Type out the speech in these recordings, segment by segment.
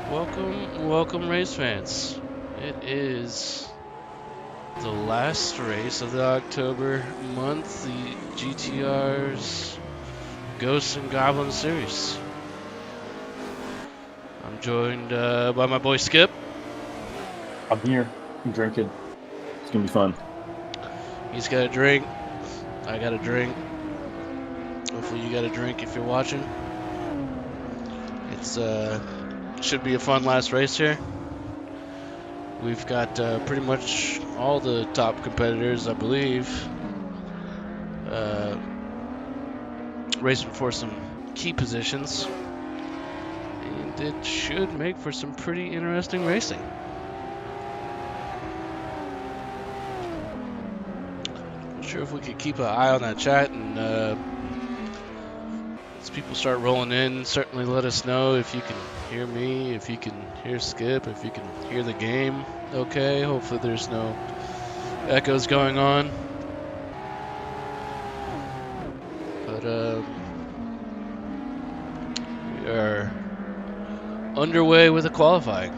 Welcome, race fans. It is the last race of the October month, the GTRs Ghosts and Goblins series. I'm joined by my boy Skip. I'm here. I'm drinking. It's gonna be fun. He's got a drink. I got a drink. Hopefully you got a drink if you're watching. It's should be a fun last race here. We've got pretty much all the top competitors, I believe, racing for some key positions, and it should make for some pretty interesting racing. Not sure if we could keep an eye on that chat, and as people start rolling in, certainly let us know if you can hear me, if you can hear Skip, if you can hear the game. Okay, hopefully there's no echoes going on. But we are underway with the qualifying.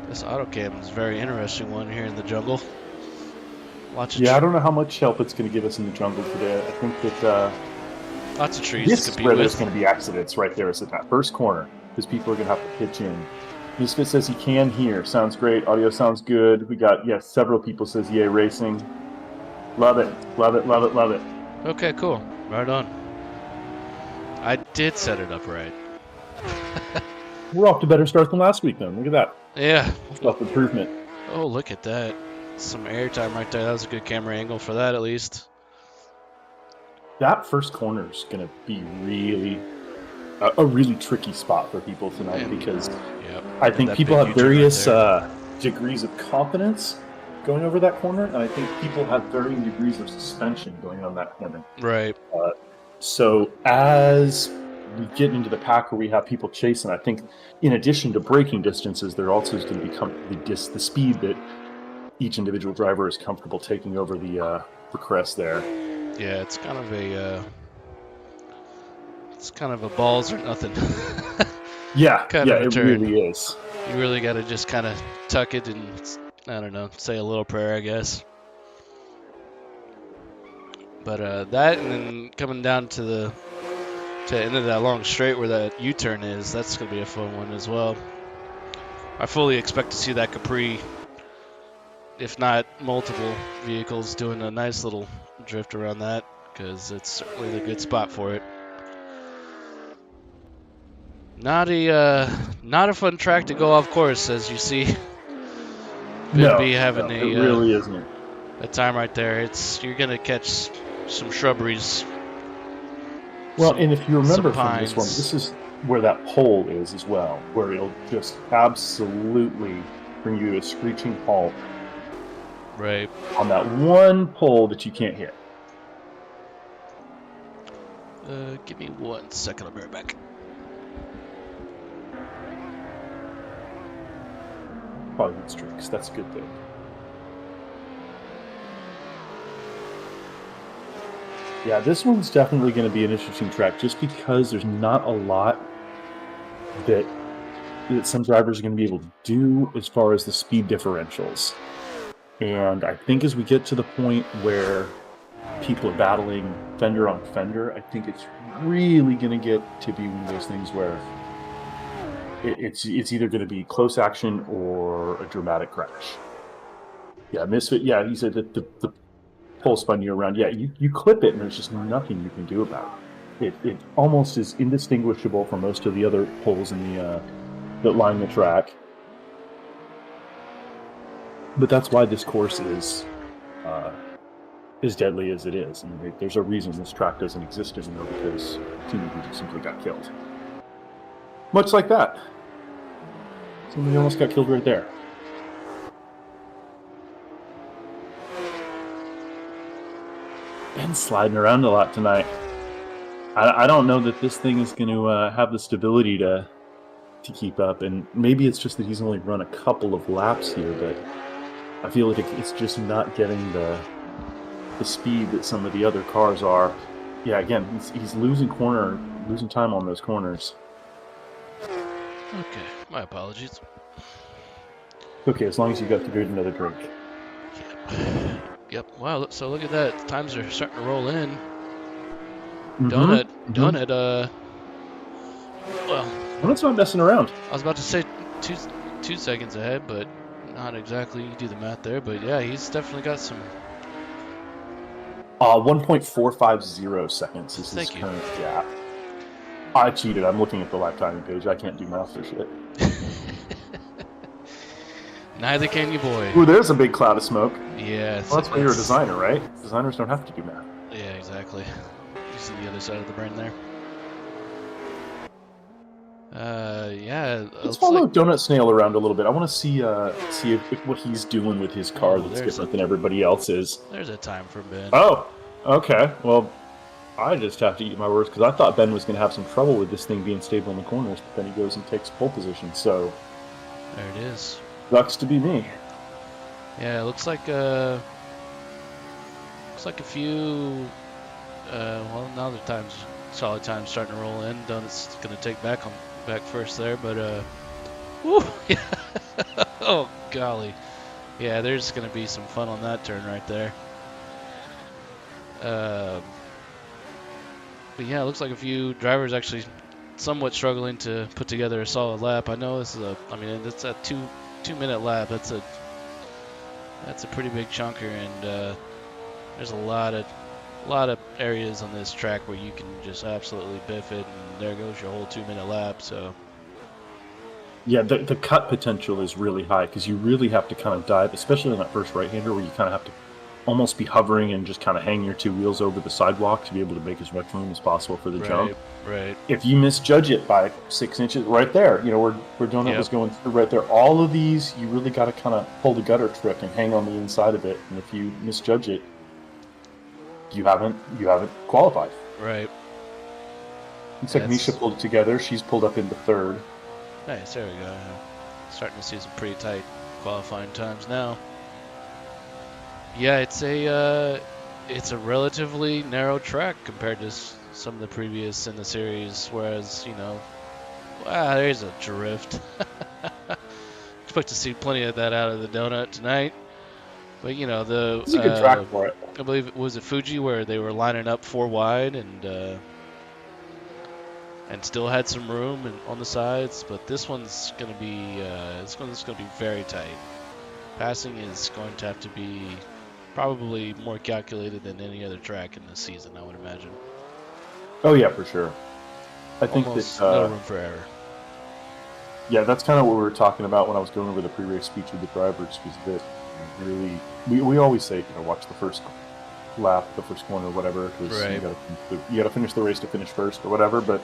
This autocam is a very interesting one here in the jungle. I don't know how much help it's going to give us in the jungle today. I think that lots of trees this to is compete where with. there's going to be accidents right there. Is at that first corner because people are going to have to pitch in. Misfit says he can hear. Sounds great. Audio sounds good. We got several people says yay racing. Love it. Love it. Love it. Love it. Okay, cool. Right on. I did set it up right. We're off to a better start than last week, then. Look at that. Yeah. Self-improvement. Oh, look at that. Some airtime right there. That was a good camera angle for that, at least. That first corner is going to be really a really tricky spot for people tonight because I think people have various degrees of confidence going over that corner, and I think people have varying degrees of suspension going on that corner. Right. So as we get into the pack where we have people chasing, I think in addition to braking distances, there also is going to become the speed that each individual driver is comfortable taking over the crest there. Yeah, it's kind of a balls or nothing. It really is. You really got to just kind of tuck it and, I don't know, say a little prayer, I guess. But that, and then coming down to the end of that long straight where that U-turn is, that's going to be a fun one as well. I fully expect to see that Capri, if not multiple vehicles, doing a nice little drift around that, because it's certainly the good spot for it. Not a fun track to go off course, as you see. It really isn't. A time right there. You're gonna catch some shrubberies. Well, and if you remember from this one, this is where that pole is as well, where it'll just absolutely bring you to a screeching halt. Right. On that one pole that you can't hit. Give me 1 second. I'll be right back. Probably good streaks. That's a good thing. Yeah, this one's definitely going to be an interesting track just because there's not a lot that some drivers are going to be able to do as far as the speed differentials. And I think as we get to the point where people are battling fender on fender, I think it's really going to get to be one of those things where it's either going to be close action or a dramatic crash. Yeah, Misfit, he said that the pole spun you around. Yeah, you clip it and there's just nothing you can do about it. It almost is indistinguishable from most of the other poles in the that line the track. But that's why this course is as deadly as it is. I mean, there's a reason this track doesn't exist anymore because teenagers simply got killed. Much like that. Somebody almost got killed right there. Ben's sliding around a lot tonight. I don't know that this thing is going to have the stability to keep up, and maybe it's just that he's only run a couple of laps here, but I feel like it's just not getting the speed that some of the other cars are. Yeah, again, he's losing time on those corners. Okay, my apologies. Okay, as long as you got to go get another drink. Yep. Wow. So look at that. Times are starting to roll in. Mm-hmm. Donut. Well, Donut's not messing around. I was about to say 2 seconds ahead, but not exactly. You do the math there, but yeah, he's definitely got some. 1.450 seconds is his Thank you. current gap. I cheated. I'm looking at the live timing page. I can't do math for shit. Neither can you, boy. Ooh, there's a big cloud of smoke. Yeah. Well, that's why you're a designer, right? Designers don't have to do math. Yeah, exactly. You see the other side of the brain there. Yeah. Let's follow Donut Snail around a little bit. I want to see what he's doing with his car that's different than everybody else's. There's a time for Ben. Oh, okay. Well, I just have to eat my words because I thought Ben was going to have some trouble with this thing being stable in the corners, but then he goes and takes pole position. So there it is. Sucks to be me. Yeah, it looks like a few. Well, now the solid time's starting to roll in. Donut's gonna take back first there, but woo, yeah. Oh golly, yeah. There's gonna be some fun on that turn right there. But yeah, it looks like a few drivers actually somewhat struggling to put together a solid lap. I know this is it's a 2-minute lap. That's a pretty big chunker, and there's a lot of areas on this track where you can just absolutely biff it, and there goes your whole 2-minute lap. So yeah, the cut potential is really high because you really have to kind of dive, especially on that first right-hander where you kind of have to almost be hovering and just kind of hang your two wheels over the sidewalk to be able to make as much room as possible for the jump. Right. If you misjudge it by 6 inches, right there, where Donut was going through right there, all of these, you really got to kind of pull the gutter trick and hang on the inside of it. And if you misjudge it, you haven't qualified. Right. Looks like Misha pulled it together. She's pulled up into third. Nice, there we go. Starting to see some pretty tight qualifying times now. Yeah, it's a relatively narrow track compared to some of the previous in the series, whereas, there's a drift. Expect to see plenty of that out of the Donut tonight. But, it's a good track for it. I believe, was it Fuji where they were lining up 4 wide and still had some room on the sides, but this one's going to be very tight. Passing is going to have to be probably more calculated than any other track in this season, I would imagine. Oh yeah, for sure. I think almost that no room for error. Yeah, that's kind of what we were talking about when I was going over the pre-race speech with the drivers. Was that really? We always say, watch the first lap, the first corner, whatever, because right. you got to finish the race to finish first or whatever. But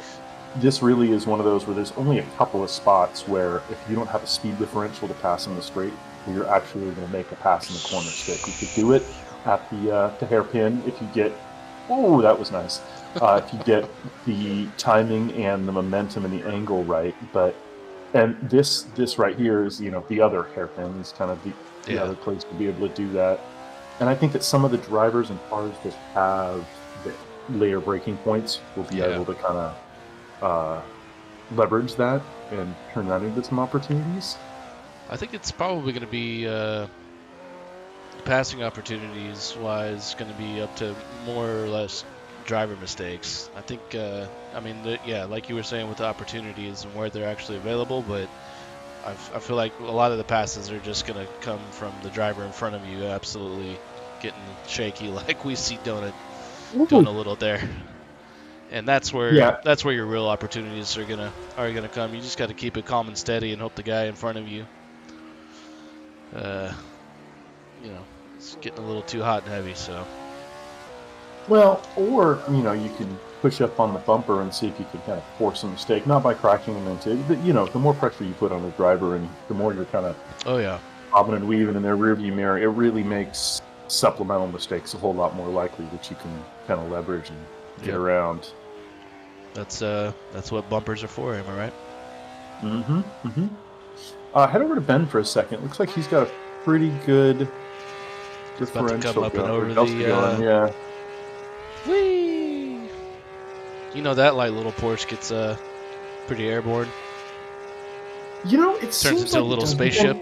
this really is one of those where there's only a couple of spots where if you don't have a speed differential to pass in the straight, you're actually going to make a pass in the corner stick. You could do it at the hairpin if you get. Oh, that was nice. If you get the timing and the momentum and the angle right, and this right here is the other hairpin is kind of the other place to be able to do that. And I think that some of the drivers and cars that have the later braking points will be able to kind of leverage that and turn that into some opportunities. I think it's probably going to be passing opportunities wise going to be up to more or less driver mistakes. I think like you were saying with the opportunities and where they're actually available, but I feel like a lot of the passes are just going to come from the driver in front of you absolutely getting shaky, like we see Donut doing a little there. And that's where your real opportunities are gonna come. You just got to keep it calm and steady and hope the guy in front of you it's getting a little too hot and heavy, so. Well, or, you can push up on the bumper and see if you can kind of force a mistake, not by cracking them into it, but, the more pressure you put on the driver and the more you're kind of bobbing and weaving in their rearview mirror, it really makes supplemental mistakes a whole lot more likely that you can kind of leverage and get around. That's what bumpers are for, am I right? Mm-hmm. Head over to Ben for a second. Looks like he's got a pretty good differential. About to come up and over Whee! You know that light little Porsche gets pretty airborne. You know, it Turns seems into like a it little does, spaceship.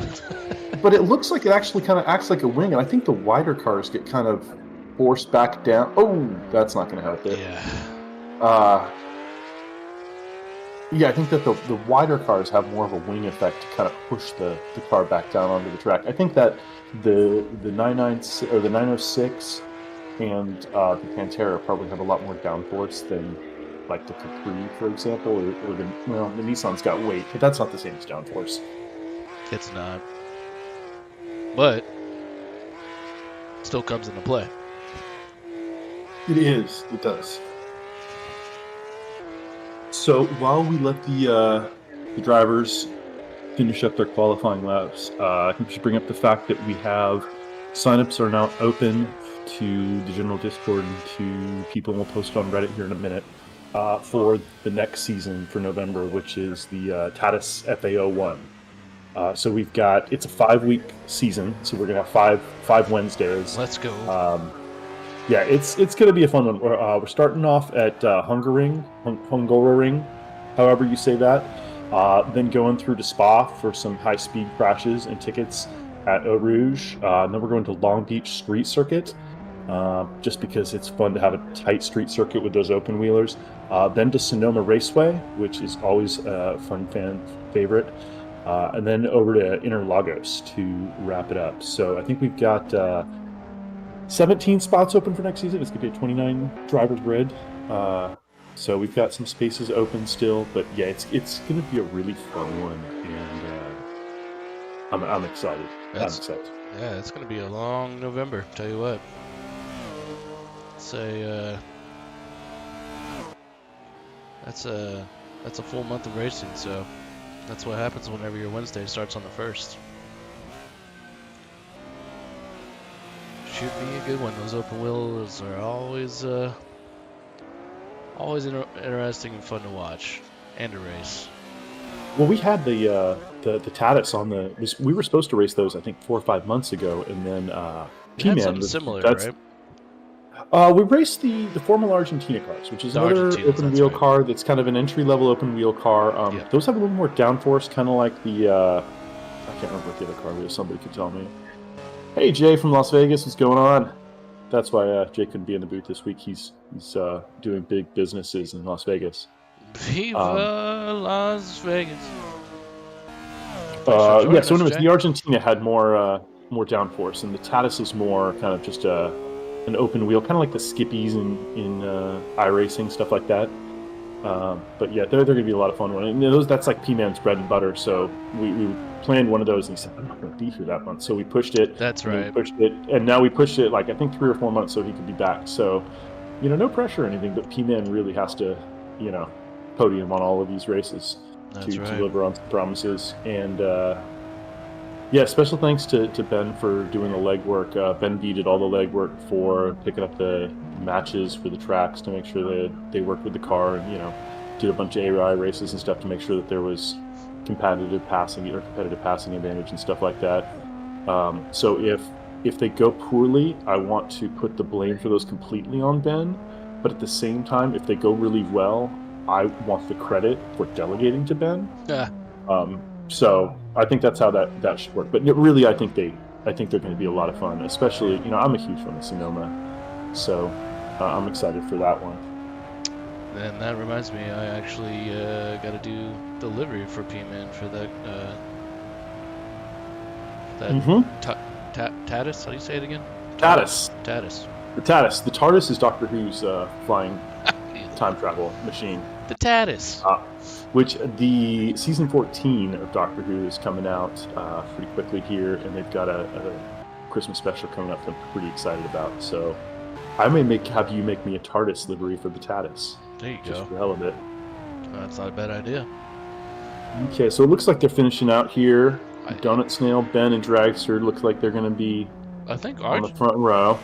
but it looks like it actually kind of acts like a wing, and I think the wider cars get kind of forced back down. Oh, that's not going to help it. Yeah. Yeah, I think that the wider cars have more of a wing effect to kind of push the car back down onto the track. I think that the 996 or the 906 and the Pantera probably have a lot more downforce than like the Capri, for example, or the Nissan's got weight, but that's not the same as downforce. It's not. But still comes into play. It is. It does. So while we let the drivers finish up their qualifying laps, I think we should bring up the fact that we have signups are now open to the general Discord and to people, and we'll post on Reddit here in a minute, for the next season for November, which is the Tatis FAO1. So we've got, it's a 5-week season, so we're gonna have five Wednesdays. Let's go. Yeah, it's going to be a fun one. We're starting off at Hungaroring, however you say that. Then going through to Spa for some high-speed crashes and tickets at Eau Rouge. Then we're going to Long Beach Street Circuit, just because it's fun to have a tight street circuit with those open wheelers. Then to Sonoma Raceway, which is always a fun fan favorite. And then over to Interlagos to wrap it up. So I think we've got 17 spots open for next season. It's going to be a 29 drivers grid. So we've got some spaces open still, but yeah, it's going to be a really fun one, and I'm excited. I'm excited. Yeah, it's going to be a long November. Tell you what, it's that's a full month of racing. So that's what happens whenever your Wednesday starts on the 1st. Should be a good one. Those open wheels are always interesting and fun to watch and to race. Well, we had the Tatis on we were supposed to race those, I think, 4 or 5 months ago, and then We had something similar, right? We raced the Formula Argentina cars, which is another open wheel car that's kind of an entry level open wheel car. Those have a little more downforce, kind of like the I can't remember what the other car was. Somebody could tell me. Hey, Jay from Las Vegas, what's going on? That's why Jay couldn't be in the booth this week. He's doing big businesses in Las Vegas. Viva Las Vegas. Yeah, so anyways, the Argentina had more downforce, and the Tatis is more kind of just an open wheel, kind of like the Skippies in iRacing, stuff like that. But yeah, they're going to be a lot of fun. And that's like P-Man's bread and butter. So we planned one of those, and he said, "I'm not going to be here that month." So we pushed it. That's right. We pushed it, and now we pushed it like I think 3 or 4 months so he could be back. So, no pressure or anything, but P-Man really has to, podium on all of these races to deliver on some promises. And yeah, special thanks to Ben for doing the legwork. Ben did all the legwork for picking up the matches for the tracks to make sure that they worked with the car, and did a bunch of AI races and stuff to make sure that there was competitive passing advantage and stuff like that. So if they go poorly, I want to put the blame for those completely on Ben, but at the same time, if they go really well, I want the credit for delegating to Ben. Yeah. So I think that's how that should work. But really, I think they're going to be a lot of fun. Especially, I'm a huge fan of Sonoma, so I'm excited for that one. And that reminds me, I actually got to do the livery for P-Man for that. Tatis. How do you say it again? Tatis. The Tatis. The TARDIS is Doctor Who's flying time travel machine. The Tatis. Which the season 14 of Doctor Who is coming out pretty quickly here, and they've got a Christmas special coming up that I'm pretty excited about. So I may have you make me a TARDIS livery for the Tatis. There you go. Just for the hell of it. That's not a bad idea. Okay, so it looks like they're finishing out here. Donut Snail, Ben, and Dragster looks like they're going to be on the front row.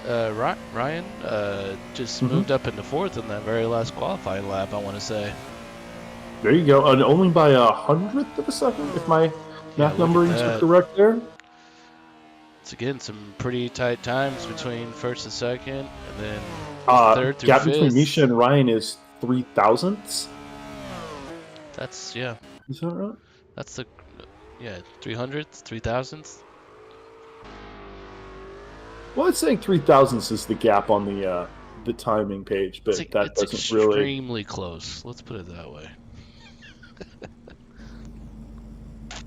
Ryan just moved up into 4th in that very last qualifying lap, I want to say. There you go. And only by 100th of a second, if my math numberings are correct there. It's again some pretty tight times between 1st and 2nd, and then 3rd through 5th. Gap between Misha and Ryan is 3/1000ths. That's, yeah. Is that right? That's the, 300ths, 3000ths. Well, it's saying 3/1000ths is the gap on the timing page, but that It's doesn't really. extremely close. Let's put it that way.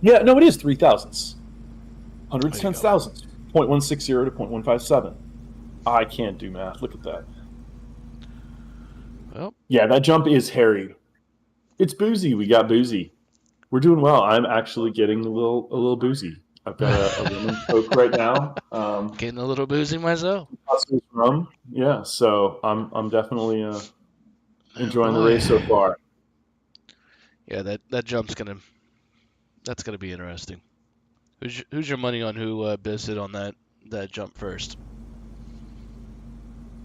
Yeah, no, it is 3/1000ths. Hundreds, There you tens, go. thousands. 0.160 to 0.157. I can't do math. Look at that. Well, Yeah, that jump is hairy. It's boozy. We got boozy. We're doing well. I'm actually getting a little boozy. I've got a lemon coke right now. getting a little boozy myself. Rum. Yeah, so I'm definitely Oh enjoying the boy. race so far. Yeah, that jump's that's gonna be interesting. Who's your money on who bids it on that jump first?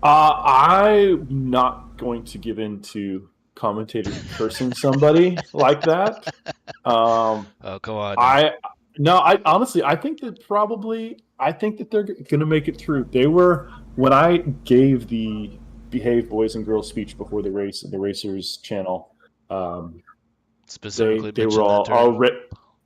I'm not going to give in to commentators cursing somebody like that. Oh, come on. I honestly, I think that they're going to make it through. They were, when I gave the Behave Boys and Girls speech before the race, the Racers channel, Specifically they were mention that all term.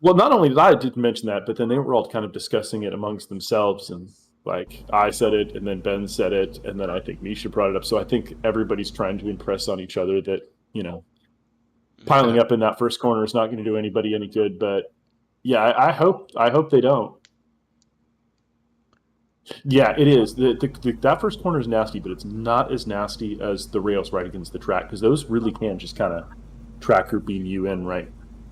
well, not only did I did mention that, but then they were all kind of discussing it amongst themselves, and like I said it, and then Ben said it, and then I think Misha brought it up. So I think everybody's trying to impress on each other that, piling up in that first corner is not going to do anybody any good. But yeah, I hope they don't. Yeah, it is. That first corner is nasty, but it's not as nasty as the rails right against the track, because those really can just kind of tracker beam you in right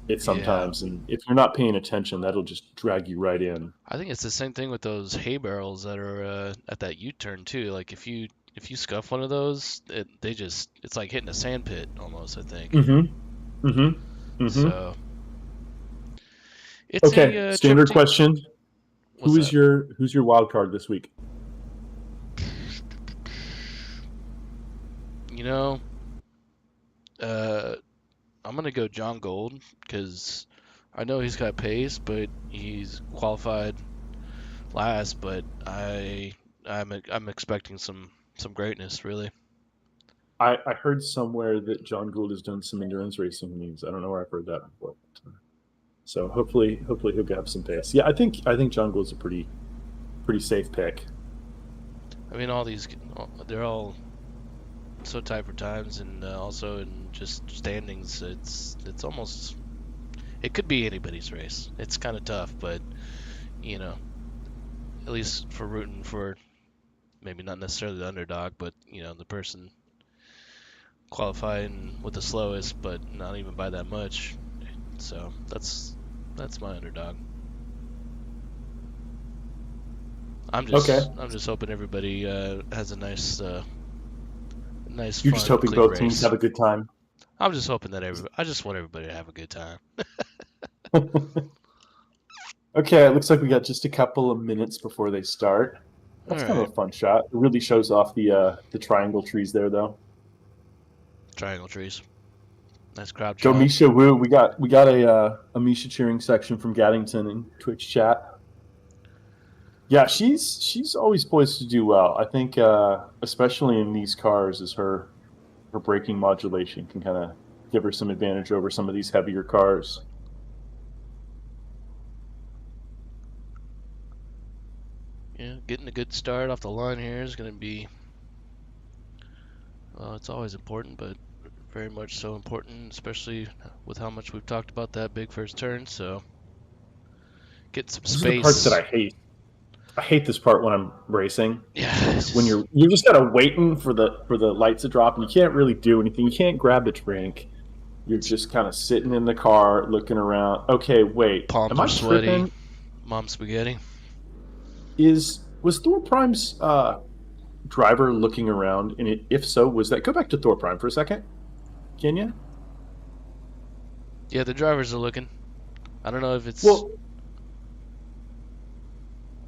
it sometimes, and if you're not paying attention, that'll just drag you right in. I think it's the same thing with those hay barrels that are at that U-turn too. Like if you scuff one of those, it's like hitting a sand pit almost, I think. So it's okay. Standard question: Who's your wild card this week? I'm gonna go John Gold because I know he's got pace, but he's qualified last. But I'm expecting some greatness, really. I heard somewhere that John Gould has done some endurance racing meets. I don't know where I've heard that before. So hopefully he'll have some pace. Yeah, I think John Gould's a pretty safe pick. I mean, they're all so tight for times, and also in just standings, it's almost, it could be anybody's race. It's kind of tough, but at least for rooting for maybe not necessarily the underdog, but the person qualifying with the slowest, but not even by that much. So that's my underdog. I'm just hoping everybody has a nice. You're just hoping both teams have a good time. I'm just hoping that I just want everybody to have a good time. Okay, it looks like we got just a couple of minutes before they start. That's kind of a fun shot. It really shows off the triangle trees there, though. Triangle trees. Nice crowd. Go Misha, woo! We got a Misha cheering section from Gaddington in Twitch chat. Yeah, she's always poised to do well. I think, especially in these cars, is her braking modulation can kind of give her some advantage over some of these heavier cars. Yeah, getting a good start off the line here is going to be, well, it's always important, but very much so important, especially with how much we've talked about that big first turn. So get some space. This is the part that I hate. I hate this part when I'm racing. Yeah, when you're just kind of waiting for the lights to drop, and you can't really do anything. You can't grab a drink. You're just kind of sitting in the car, looking around. Okay, wait. Palms are sweaty. Tripping? Mom spaghetti. Was Thor Prime's driver looking around? And if so, was that? Go back to Thor Prime for a second. Can you? Yeah, the drivers are looking. I don't know if it's. Well,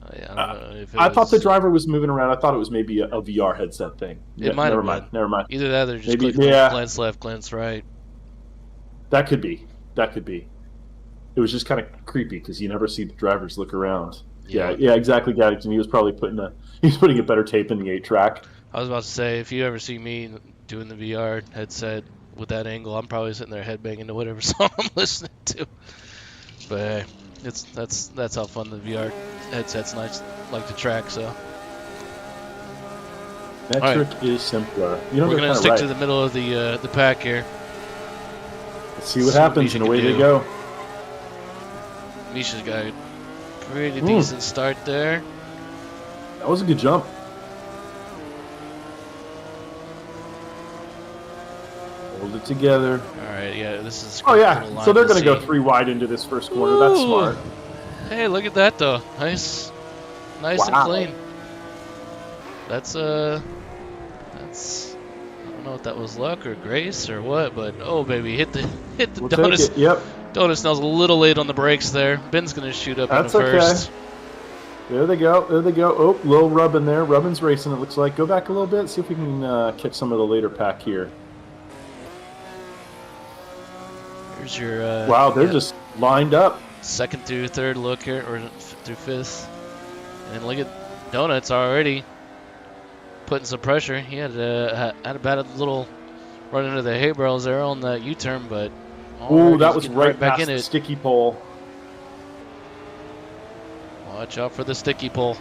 I thought the driver was moving around. I thought it was maybe a VR headset thing. It might have been. Never mind. Either that or just clicking on glance left, glance right. That could be. It was just kind of creepy because you never see the drivers look around. Yeah, exactly, Gaddington. He was probably putting a better tape in the 8-track. I was about to say, if you ever see me doing the VR headset with that angle, I'm probably sitting there headbanging to whatever song I'm listening to. But hey, that's how fun the VR headset's nice, like to track. So Metric is simpler. You know, we're they're gonna kind of stick right. to the middle of the pack here. Let's see what happens, and away they go. Misha's got a pretty decent start there. That was a good jump. Hold it together. All right, yeah, this is. Oh yeah, so they're going to go 3 wide into this first corner. That's smart. Hey, look at that though. Nice and clean. That's I don't know if that was luck or grace or what, but oh baby, hit the We'll donuts. take it. Yep. Donut smells a little late on the brakes there. Ben's gonna shoot up into first. Okay. There they go. There they go. Oh, little rubbing there. Rubbin's racing. It looks like. Go back a little bit. See if we can catch some of the later pack here. Here's your. Wow, they're just lined up. Second through third look here, or through fifth, and look at Donuts already putting some pressure. He had a bad little run into the hay bales there on that U-turn, but ooh, that was right back past in the it. sticky pole. Watch out for the sticky pole.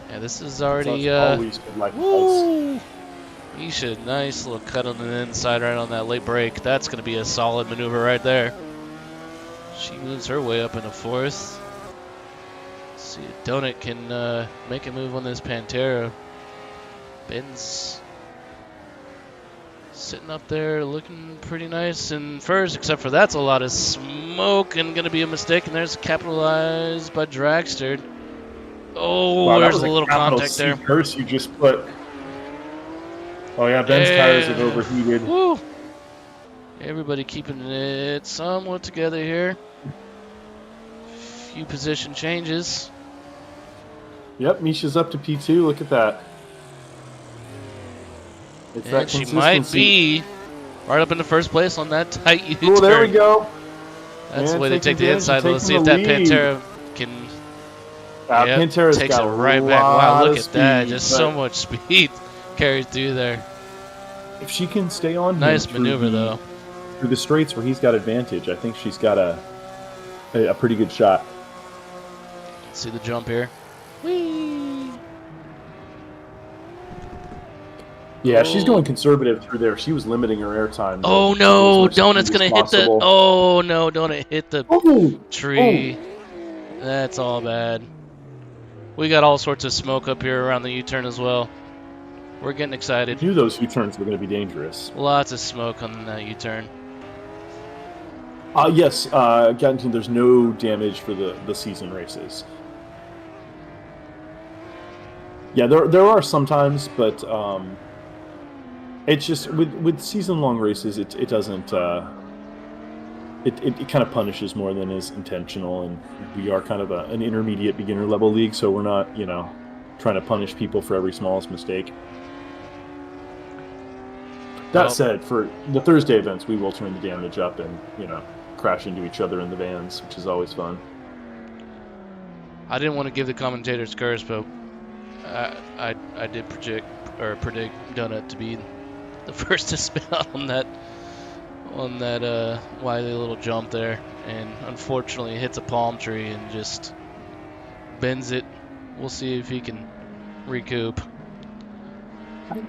Yeah, this is already. Always good like woo! Misha, nice little cut on the inside right on that late break. That's going to be a solid maneuver right there. She moves her way up into fourth. Let's see if Donut can make a move on this Pantera. Ben's sitting up there looking pretty nice in first, except for that's a lot of smoke and going to be a mistake. And there's capitalized by Dragster. Oh, wow, there's a little contact there. Curse you just put. Oh yeah, Ben's tires have overheated. Woo. Everybody keeping it somewhat together here. Few position changes. Yep, Misha's up to P2. Look at that. It's and that she might be right up in the first place on that tight U-turn. Oh, there we go. That's the way they take the inside. Let's see if that Pantera can. Pantera's takes got it right back. Wow, look at that. Just so much speed carried through there. If she can stay on nice maneuver though. Through the straights where he's got advantage, I think she's got a pretty good shot. Let's see the jump here. Whee! Yeah, she's going conservative through there. She was limiting her air time. Oh no, Donut's gonna hit the. Oh no, Donut hit the tree. Oh. That's all bad. We got all sorts of smoke up here around the U-turn as well. We're getting excited. I knew those U-turns were going to be dangerous. Lots of smoke on that U-turn. Yes, Gattington, there's no damage for the season races. Yeah, there are sometimes, but it's just with season-long races, it doesn't. It kind of punishes more than is intentional, and we are kind of an intermediate beginner level league, so we're not trying to punish people for every smallest mistake. That said, for the Thursday events, we will turn the damage up and crash into each other in the vans, which is always fun. I didn't want to give the commentators curse, but I did predict Donut to be the first to spin out on that wily little jump there, and unfortunately hits a palm tree and just bends it. We'll see if he can recoup.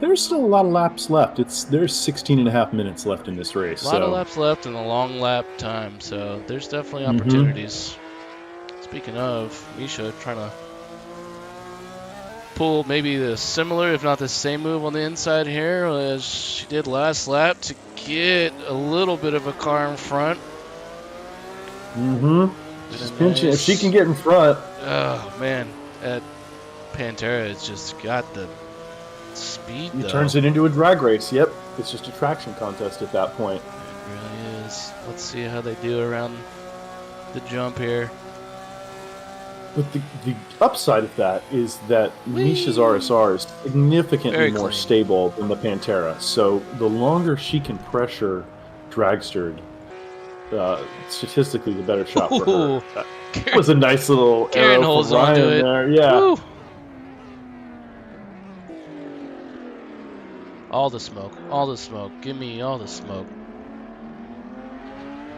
There's still a lot of laps left. There's 16 and a half minutes left in this race. A lot of laps left and a long lap time, so there's definitely opportunities. Speaking of, Misha trying to pull maybe the similar, if not the same move on the inside here as she did last lap to get a little bit of a car in front. She's pinching. If she can get in front. Oh, man. That Pantera has just got the speed, He turns it into a drag race. Yep. It's just a traction contest at that point. It really is. Let's see how they do around the jump here. But the upside of that is that Misha's RSR is significantly more stable than the Pantera. So the longer she can pressure Dragster, statistically the better shot for her. That was a nice little arrow from Ryan there. Yeah. Woo. All the smoke. All the smoke. Give me all the smoke.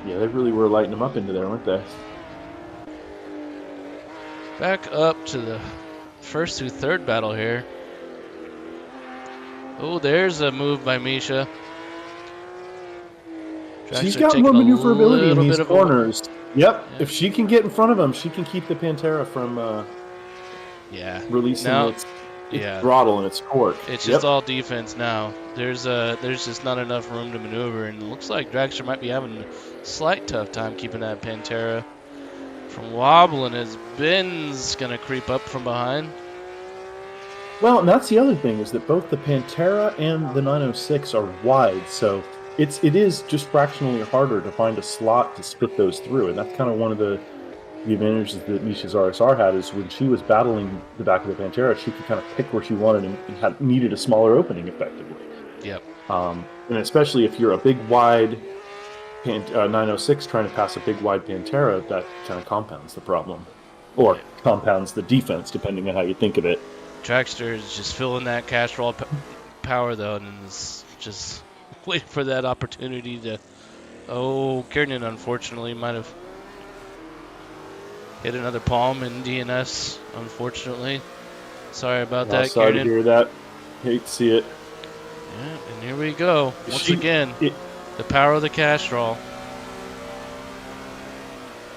Yeah, they really were lighting them up into there, weren't they? Back up to the first through third battle here. Oh, there's a move by Misha. She's Dragster got more taking a maneuverability in little these bit of corners. Yep. Yeah. If she can get in front of them, she can keep the Pantera from releasing Now, its yeah. throttle and its torque. It's Yep. just all defense now. There's just not enough room to maneuver, and it looks like Dragster might be having a slight tough time keeping that Pantera from wobbling as Ben's gonna creep up from behind. Well, and that's the other thing is that both the Pantera and the 906 are wide, so it is just fractionally harder to find a slot to split those through, and that's kind of one of the advantages that Misha's RSR had is when she was battling the back of the Pantera, she could kind of pick where she wanted and needed a smaller opening effectively. Yep. And especially if you're a big wide 906 trying to pass a big wide Pantera, that kind of compounds the problem, or compounds the defense, depending on how you think of it. Dragster is just filling that castrol power though, and is just waiting for that opportunity to. Oh, Kiernan unfortunately might have hit another palm in DNS. Unfortunately, sorry about that, Sorry Kiernan. to hear that. Hate to see it. Yeah, and here we go once again. The power of the castrol.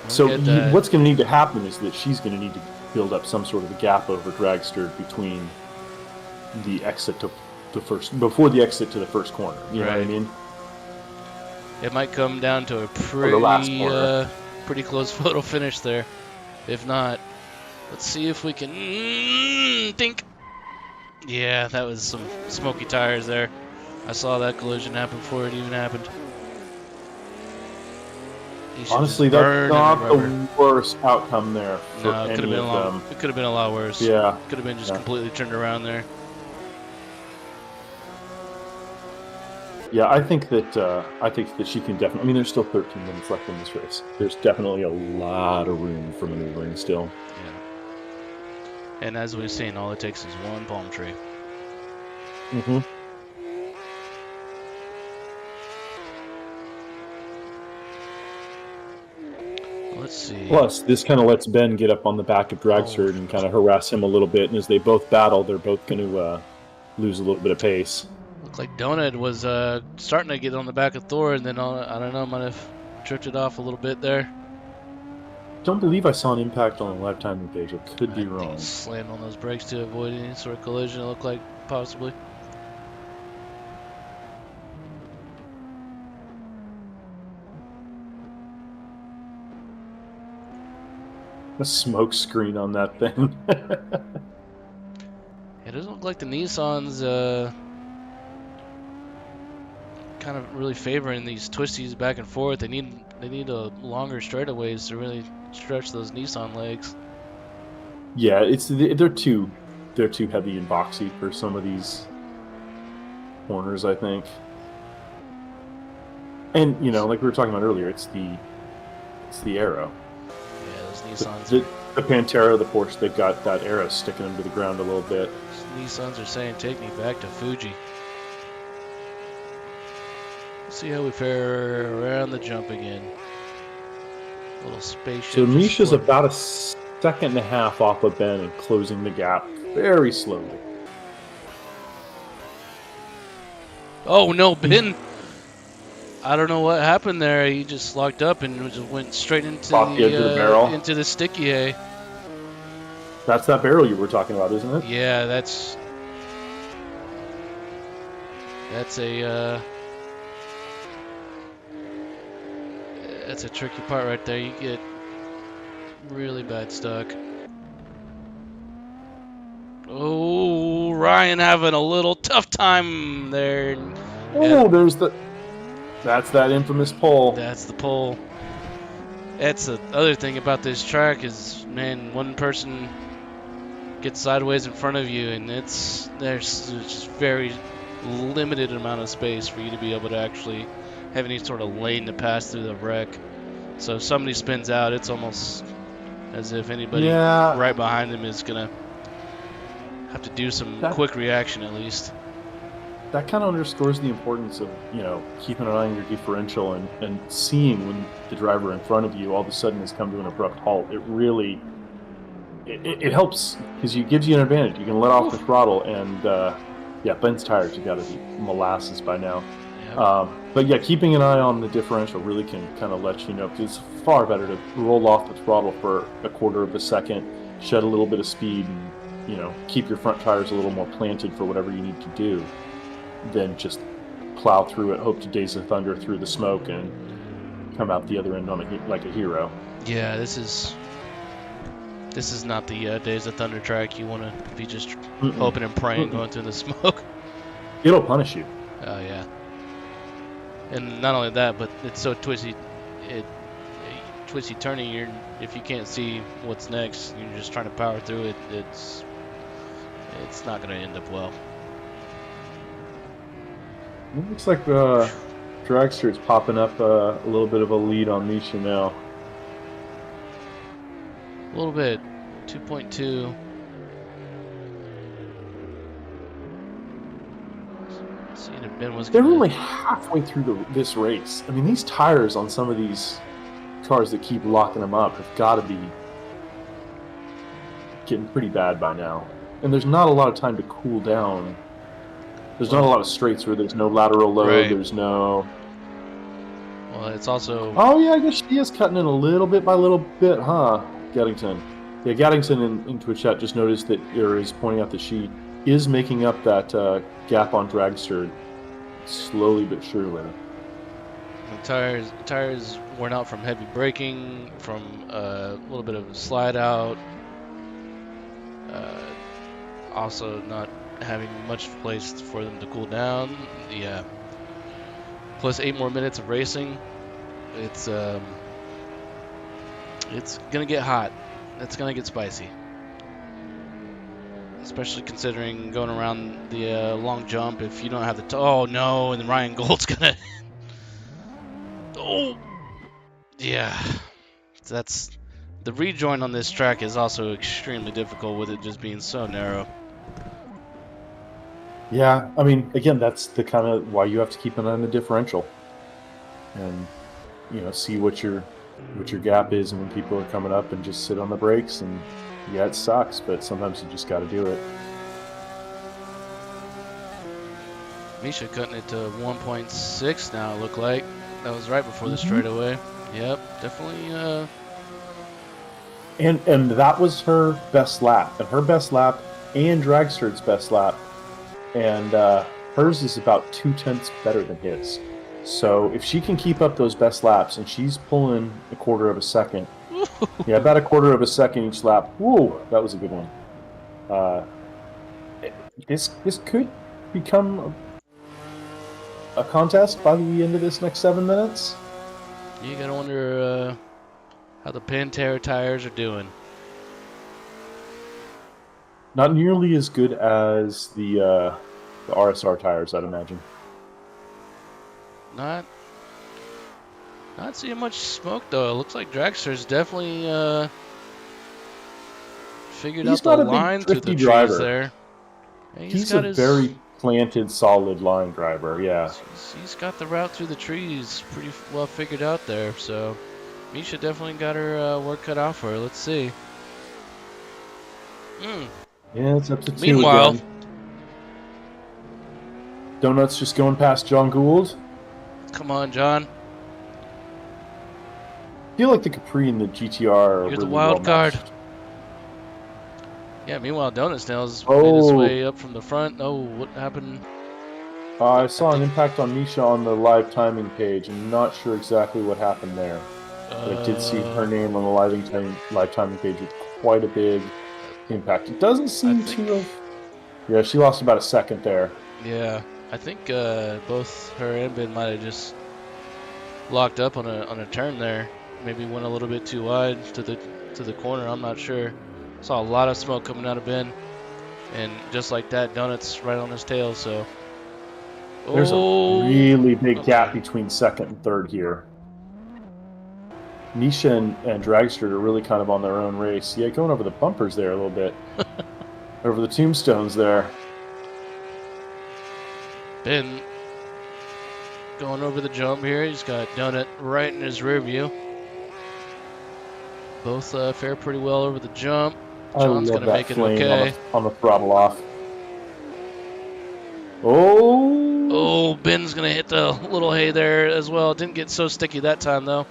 So what's going to need to happen is that she's going to need to build up some sort of a gap over Dragster between the exit to the first, before the exit to the first corner. You know what I mean? It might come down to a pretty close photo finish there. If not, let's see if we can think. Yeah, that was some smoky tires there. I saw that collision happen before it even happened. Honestly, that's not the worst outcome there for no, it could have been a lot. It could have been a lot worse. Yeah, could have been just completely turned around there. Yeah, I think that she can definitely. I mean, there's still 13 minutes left in this race. There's definitely a lot of room for maneuvering still. Yeah. And as we've seen, all it takes is one palm tree. Mm-hmm. Let's see. Plus, this kind of lets Ben get up on the back of Dragster and kind of harass him a little bit. And as they both battle, they're both going to lose a little bit of pace. Looked like Donut was starting to get on the back of Thor, and then I don't know, might have drifted off a little bit there. Don't believe I saw an impact on the live timing page. I could be wrong. He slammed on those brakes to avoid any sort of collision. It looked like possibly. A smoke screen on that thing. It doesn't look like the Nissan's kind of really favoring these twisties back and forth. They need a longer straightaways to really stretch those Nissan legs. Yeah, they're too heavy and boxy for some of these corners, I think. And you know, like we were talking about earlier, it's the arrow. Yeah, those Nissans. The Pantera, the Porsche, they've got that arrow sticking them to the ground a little bit. These Nissans are saying, "Take me back to Fuji." See how we fare around the jump again. Little spaceship. So Misha's about a second and a half off of Ben and closing the gap very slowly. Oh no, Ben! I don't know what happened there. He just locked up and just went straight into the barrel. Into the sticky hay. That's that barrel you were talking about, isn't it? Yeah, that's a tricky part right there. You get really bad stuck. Oh, Ryan having a little tough time there. Oh, that's that infamous pole. That's the pole. That's the other thing about this track is, man, one person gets sideways in front of you, and there's just very limited amount of space for you to be able to actually have any sort of lane to pass through the wreck. So if somebody spins out, it's almost as if anybody right behind them is gonna have to do some quick reaction at least. that kind of underscores the importance of, you know, keeping an eye on your differential and seeing when the driver in front of you all of a sudden has come to an abrupt halt. It really it helps because it gives you an advantage. You can let off the throttle, and yeah, Ben's tires have got to be molasses by now. Yep. But yeah, keeping an eye on the differential really can kind of let you know, because it's far better to roll off the throttle for a quarter of a second, shed a little bit of speed, and, you know, keep your front tires a little more planted for whatever you need to do, than just plow through it, hope to daze of thunder through the smoke, and come out the other end on like a hero. Yeah, this is not the Days of Thunder track you want to be just hoping and praying going through the smoke. It'll punish you. Oh yeah. And not only that, but it's so twisty. Twisty turning. If you can't see what's next, you're just trying to power through it. It's not going to end up well. It looks like Dragster is popping up a little bit of a lead on Misha now. A little bit. 2.2. Seeing if Ben was. They're only halfway through this race. I mean, these tires on some of these cars that keep locking them up have got to be getting pretty bad by now. And there's not a lot of time to cool down. There's not a lot of straights where there's no lateral load. Right. There's no. Well, it's also. Oh yeah, I guess she is cutting in a little bit by little bit, huh? Geddington. Yeah, Geddington in Twitch chat just noticed that, or is pointing out that she is making up that gap on Dragster slowly but surely. The tires worn out from heavy braking, from a little bit of a slide out. Also not having much place for them to cool down. Yeah. Plus 8 more minutes of racing. It's gonna get hot. It's gonna get spicy. Especially considering going around the long jump. If you don't have the oh no, and then Ryan Gold's gonna. Oh. Yeah. That's the rejoin on this track is also extremely difficult with it just being so narrow. Yeah, I mean, again, that's the kind of why you have to keep an eye on the differential, and, you know, see what your gap is, and when people are coming up, and just sit on the brakes. And yeah, it sucks, but sometimes you just got to do it. Misha cutting it to 1.6 now. It looked like that was right before the straightaway. Yep, definitely. And that was her best lap, and Dragster's best lap. And hers is about 0.2 better than his. So if she can keep up those best laps, and she's pulling a quarter of a second, yeah, about a quarter of a second each lap. Whoa, that was a good one. This could become a contest by the end of this next 7 minutes. You gotta wonder how the Pantera tires are doing. Not nearly as good as the RSR tires, I'd imagine. Not seeing much smoke though. It looks like Dragster's definitely figured out the line through the trees there. Yeah, he's a very planted, solid line driver. Yeah, he's got the route through the trees pretty well figured out there. So Misha definitely got her work cut out for her. Let's see. Yeah, it's up to 2 Meanwhile, again. Donuts just going past John Gould. Come on, John. I feel like the Capri and the GTR are You're really the wild card. matched. Yeah, meanwhile, Donuts Nails made his way up from the front. Oh, what happened? I saw an impact on Misha on the live timing page. I'm not sure exactly what happened there. But I did see her name on the live timing page with quite a big impact. It doesn't seem to have... Yeah, she lost about a second there. Yeah, I think both her and Ben might have just locked up on a turn there. Maybe went a little bit too wide to the corner. I'm not sure. Saw a lot of smoke coming out of Ben, and just like that, Donuts right on his tail. So there's a really big gap between second and third here. Misha and Dragster are really kind of on their own race. Yeah, going over the bumpers there a little bit. Over the tombstones there. Ben going over the jump here. He's got Donut right in his rear view. Both fare pretty well over the jump. I John's love going to that make it flame okay. on the throttle off. Oh! Oh, Ben's going to hit the little hay there as well. Didn't get so sticky that time, though.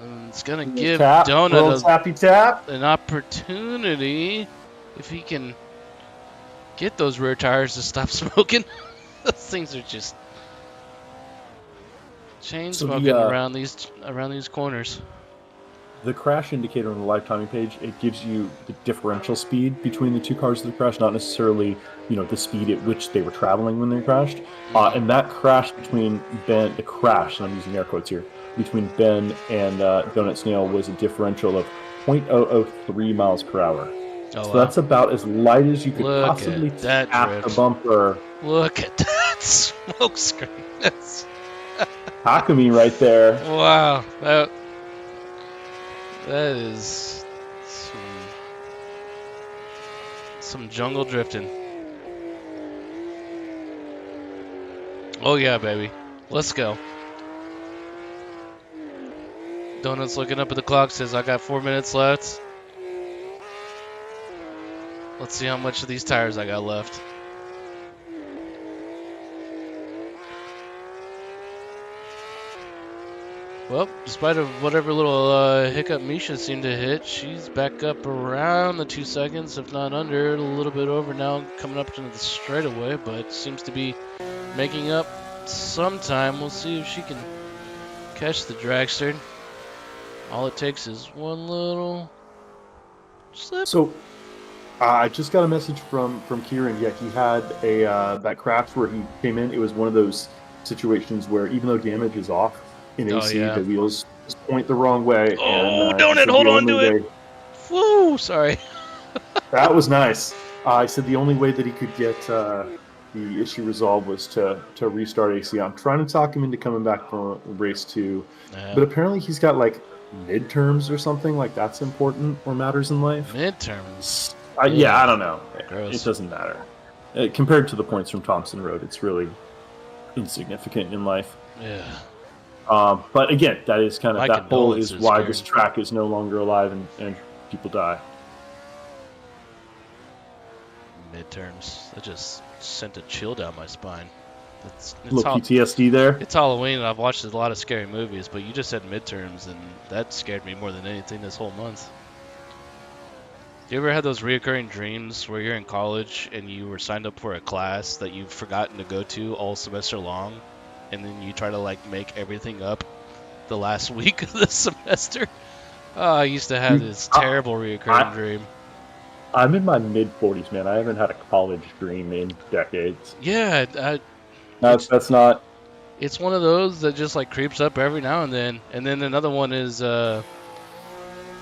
And it's going to give Little tappy tap. an opportunity if he can get those rear tires to stop smoking. Those things are just chain smoking around these corners. The crash indicator on the live timing page, it gives you the differential speed between the two cars that crashed, not necessarily, the speed at which they were traveling when they crashed. And that crash between Ben, the crash, and I'm using air quotes here, between Ben and Donut Snail was a differential of 0.003 miles per hour. So that's about as light as you could possibly tap the bumper. Look at that smoke screen. That's Takumi right there. Wow. That is some jungle drifting. Oh yeah, baby. Let's go. Donut's looking up at the clock, says I got 4 minutes left. Let's see how much of these tires I got left. Well, despite of whatever little hiccup Misha seemed to hit, she's back up around the 2 seconds, if not under, a little bit over now, coming up into the straightaway, but seems to be making up some time. We'll see if she can catch the dragster. All it takes is one little slip. So, I just got a message from Kieran. Yeah, he had that crash where he came in. It was one of those situations where even though damage is off in AC, the wheels just point the wrong way. Oh, Donut, hold on to it. Woo, sorry. That was nice. I said the only way that he could get the issue resolved was to restart AC. I'm trying to talk him into coming back for race 2. But apparently he's got like midterms or something like that's important or matters in life. Midterms? Yeah, I don't know. Gross. It doesn't matter. Compared to the points from Thompson Road, it's really insignificant in life. Yeah. But again, that is kind of, that hole is why this track is no longer alive and people die. Midterms. That just sent a chill down my spine. It's a little PTSD there. It's Halloween, and I've watched a lot of scary movies, but you just said midterms, and that scared me more than anything this whole month. You ever had those reoccurring dreams where you're in college and you were signed up for a class that you've forgotten to go to all semester long, and then you try to like make everything up the last week of the semester? Oh, I used to have this terrible reoccurring dream. I'm in my mid-40s, man. I haven't had a college dream in decades. Yeah, that's not. It's one of those that just like creeps up every now and then. And then another one is that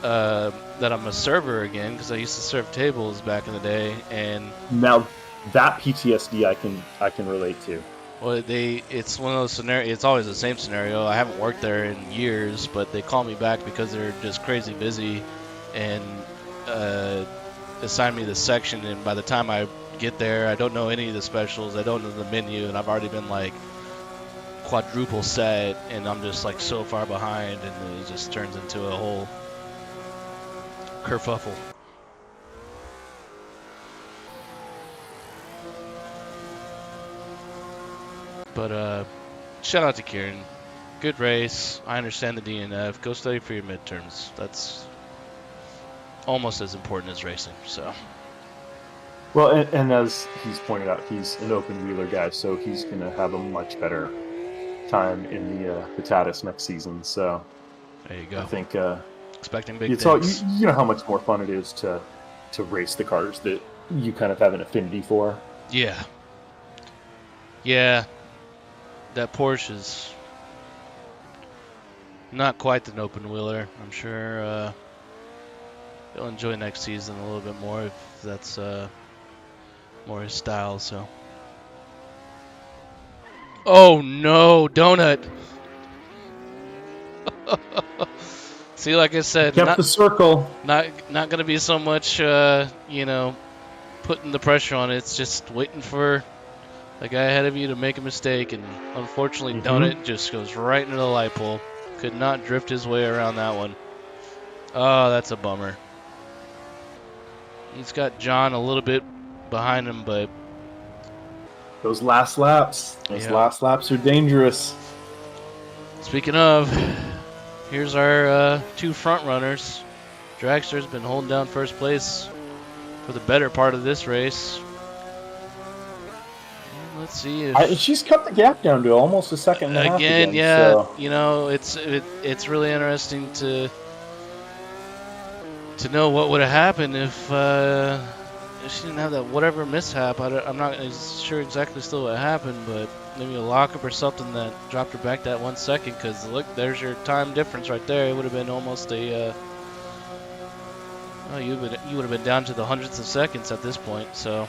I'm a server again because I used to serve tables back in the day. And now that PTSD I can relate to. Well, it's one of those scenarios. It's always the same scenario. I haven't worked there in years, but they call me back because they're just crazy busy, and assign me the section. And by the time I get there, I don't know any of the specials. I don't know the menu, and I've already been like quadruple set, and I'm just like so far behind, and it just turns into a whole kerfuffle. But shout out to Kieran. Good race. I understand the DNF. Go study for your midterms. That's almost as important as racing. So. Well, and as he's pointed out, he's an open wheeler guy, so he's going to have a much better time in the Tatis next season. So there you go. I think expecting big things. You know how much more fun it is to race the cars that you kind of have an affinity for. Yeah. Yeah. That Porsche is not quite an open wheeler. I'm sure he'll enjoy next season a little bit more if that's more his style. So. Oh no, Donut! See, like I said, kept the circle. Not gonna be so much, putting the pressure on it. It's just waiting for the guy ahead of you to make a mistake, and unfortunately done it. Just goes right into the light pole. Could not drift his way around that one. Oh, that's a bummer. He's got John a little bit behind him, but Those last laps are dangerous. Speaking of, here's our two front runners. Dragster's been holding down first place for the better part of this race. And let's see if she's cut the gap down to almost a second and a half again. Yeah, so. you know, it's really interesting to know what would have happened if she didn't have that whatever mishap. I'm not sure exactly still what happened, but maybe a lockup or something that dropped her back that 1 second. Because look, there's your time difference right there. It would have been almost a you would have been down to the hundredths of seconds at this point. So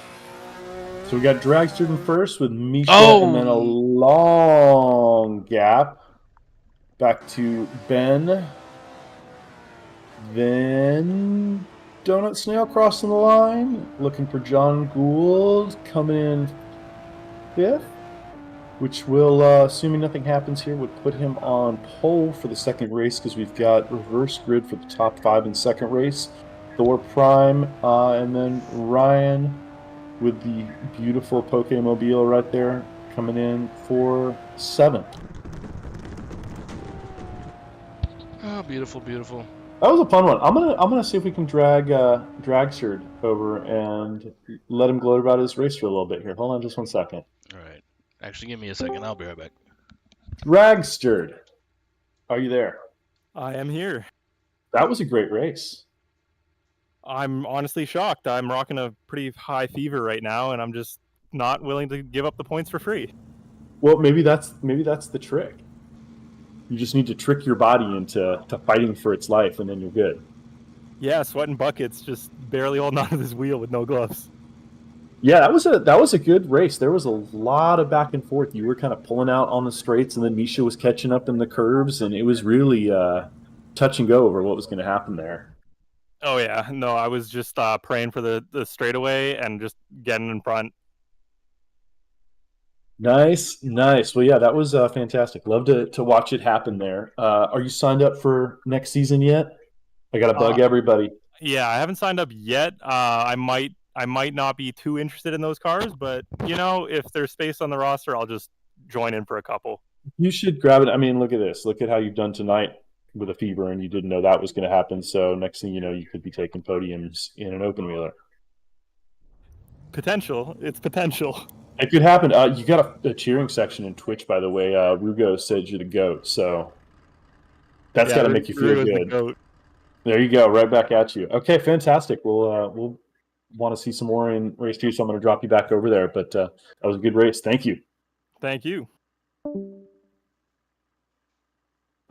we got Dragster in first with Misha, and then a long gap back to Ben. Then Donut Snail crossing the line, looking for John Gould coming in fifth, which will, assuming nothing happens here, would put him on pole for the second race because we've got reverse grid for the top 5 in second race. Thor Prime, and then Ryan with the beautiful Pokemobile right there coming in for 7th. Oh, beautiful, beautiful. That was a fun one. I'm gonna see if we can drag Dragster over and let him gloat about his race for a little bit here. Hold on just 1 second. All right. Actually, give me a second. I'll be right back. Dragster, are you there? I am here. That was a great race. I'm honestly shocked. I'm rocking a pretty high fever right now, and I'm just not willing to give up the points for free. Well, maybe that's the trick. You just need to trick your body into fighting for its life, and then you're good. Yeah, sweating buckets, just barely holding onto this wheel with no gloves. Yeah, that was a good race. There was a lot of back and forth. You were kind of pulling out on the straights, and then Misha was catching up in the curves, and it was really touch and go over what was going to happen there. Oh yeah, no, I was just praying for the straightaway and just getting in front. Nice. Well, yeah, that was fantastic. Love to watch it happen there. Are you signed up for next season yet? I got to bug everybody. Yeah, I haven't signed up yet. I might not be too interested in those cars, but if there's space on the roster, I'll just join in for a couple. You should grab it. I mean, look at this. Look at how you've done tonight with a fever, and you didn't know that was going to happen. So next thing you know, you could be taking podiums in an open wheeler. Potential. It's potential. It could happen. You got a cheering section in Twitch, by the way. Rugo said you're the GOAT, so that's got to make you feel good. There you go, right back at you. Okay, fantastic. We'll want to see some more in race 2, so I'm going to drop you back over there. But that was a good race. Thank you. Thank you.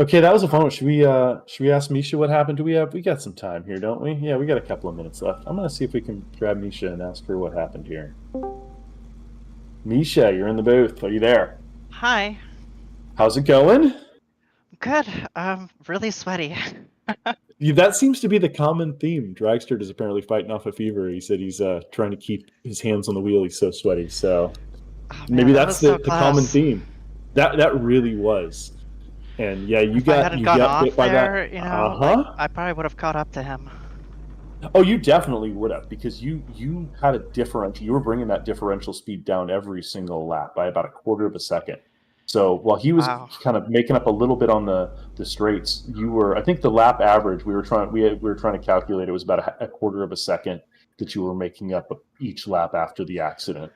Okay, that was a fun one. Should we ask Misha what happened? We got some time here, don't we? Yeah, we got a couple of minutes left. I'm going to see if we can grab Misha and ask her what happened here. Misha, you're in the booth. Are you there? Hi. How's it going? Good. Really sweaty. That seems to be the common theme. Dragster is apparently fighting off a fever. He said he's trying to keep his hands on the wheel. He's so sweaty. So maybe that's the common theme. That really was. And yeah, you got bit by that. I probably would have caught up to him. Oh, you definitely would have, because you had a differential. You were bringing that differential speed down every single lap by about a quarter of a second. So while he was kind of making up a little bit on the straights, you were. I think the lap average we were trying to calculate. It was about a quarter of a second that you were making up each lap after the accident.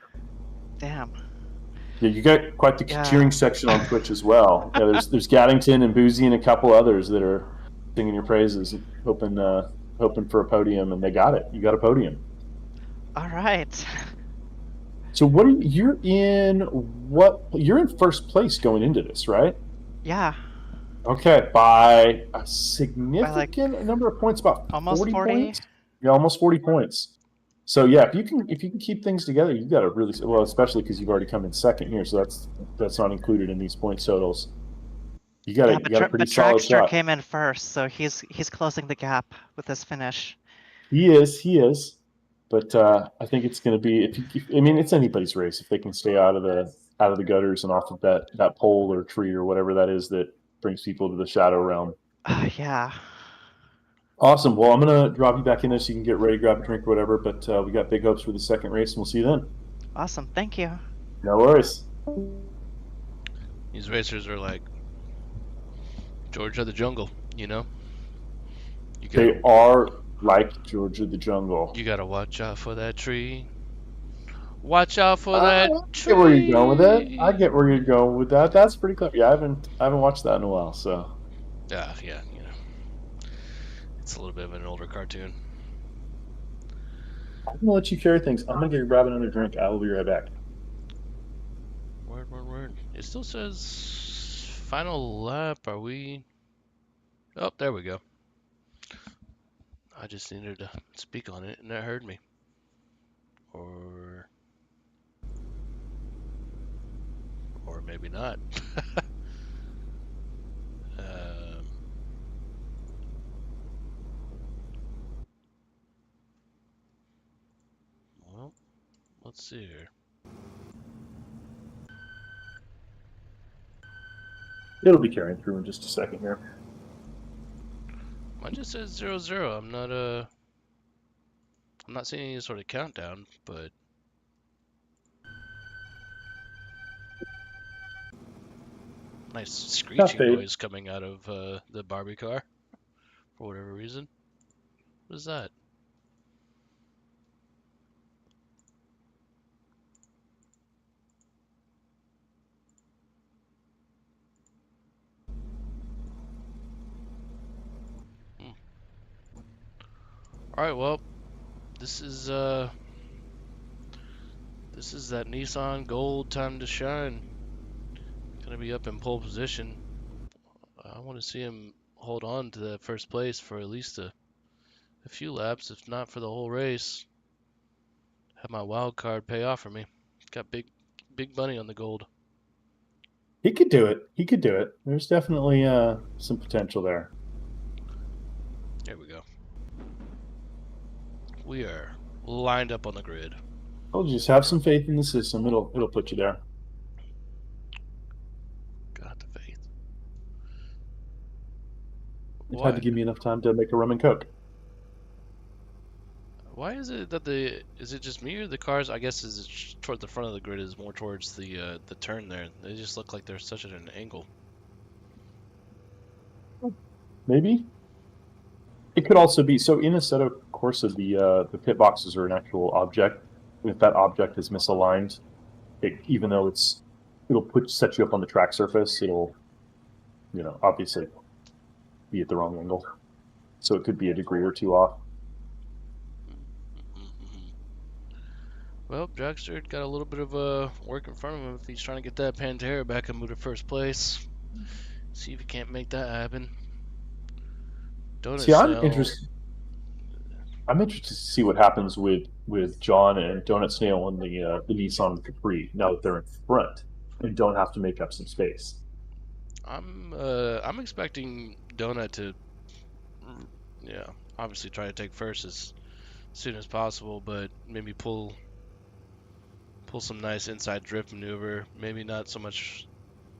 Damn. Yeah, you got quite the cheering section on Twitch as well. Yeah, there's Gaddington and Boozy and a couple others that are singing your praises, hoping for a podium, and they got it. You got a podium. All right. So you're in first place going into this, right? Yeah. Okay, by a significant number of points, about almost 40 points. Yeah, almost 40 points. So yeah, if you can keep things together, you got to really well, especially because you've already come in second here, so that's not included in these point totals. You got a pretty solid shot. Dragster came in first, so he's closing the gap with this finish. He is. But I think it's going to be. I mean, it's anybody's race if they can stay out of the gutters and off of that pole or tree or whatever that is that brings people to the shadow realm. Yeah. Awesome. Well, I'm going to drop you back in there so you can get ready, grab a drink or whatever. But we got big hopes for the second race, and we'll see you then. Awesome. Thank you. No worries. These racers are like George of the Jungle, you know? They are like George of the Jungle. You gotta watch out for that tree. Watch out for that tree. I get where you're going with it. I get where you're going with that. That's pretty clever. Yeah, I haven't watched that in a while, so. Yeah, you know. It's a little bit of an older cartoon. I'm gonna let you carry things. I'm gonna get grab another drink. I will be right back. Word. It still says final lap. Are we? Oh, there we go. I just needed to speak on it, and it heard me. Or maybe not. Well, let's see here. It'll be carrying through in just a second here. Mine just says 0-0. I'm not seeing any sort of countdown, but nice screeching noise coming out of the Barbie car for whatever reason. What is that? Alright, well, this is that Nissan Gold time to shine. Gonna be up in pole position. I want to see him hold on to that first place for at least a few laps, if not for the whole race. Have my wild card pay off for me. Got big money on the gold. He could do it. There's definitely some potential there. There we go. We are lined up on the grid. I'll just have some faith in the system. It'll put you there. Got the faith. It had to give me enough time to make a rum and coke. Why is it that is it just me or the cars? I guess is it toward the front of the grid is more towards the turn there. They just look like they're such at an angle. Maybe. It could also be so in a set of course of the pit boxes are an actual object. And if that object is misaligned, even though it'll set you up on the track surface, it'll obviously be at the wrong angle. So it could be a degree or two off. Well, Dragster got a little bit of work in front of him if he's trying to get that Pantera back and move to first place. See if he can't make that happen. I'm interested to see what happens with John and Donut Snail and the Nissan Capri now that they're in front and don't have to make up some space. I'm expecting Donut to obviously try to take first as soon as possible, but maybe pull some nice inside drift maneuver. Maybe not so much.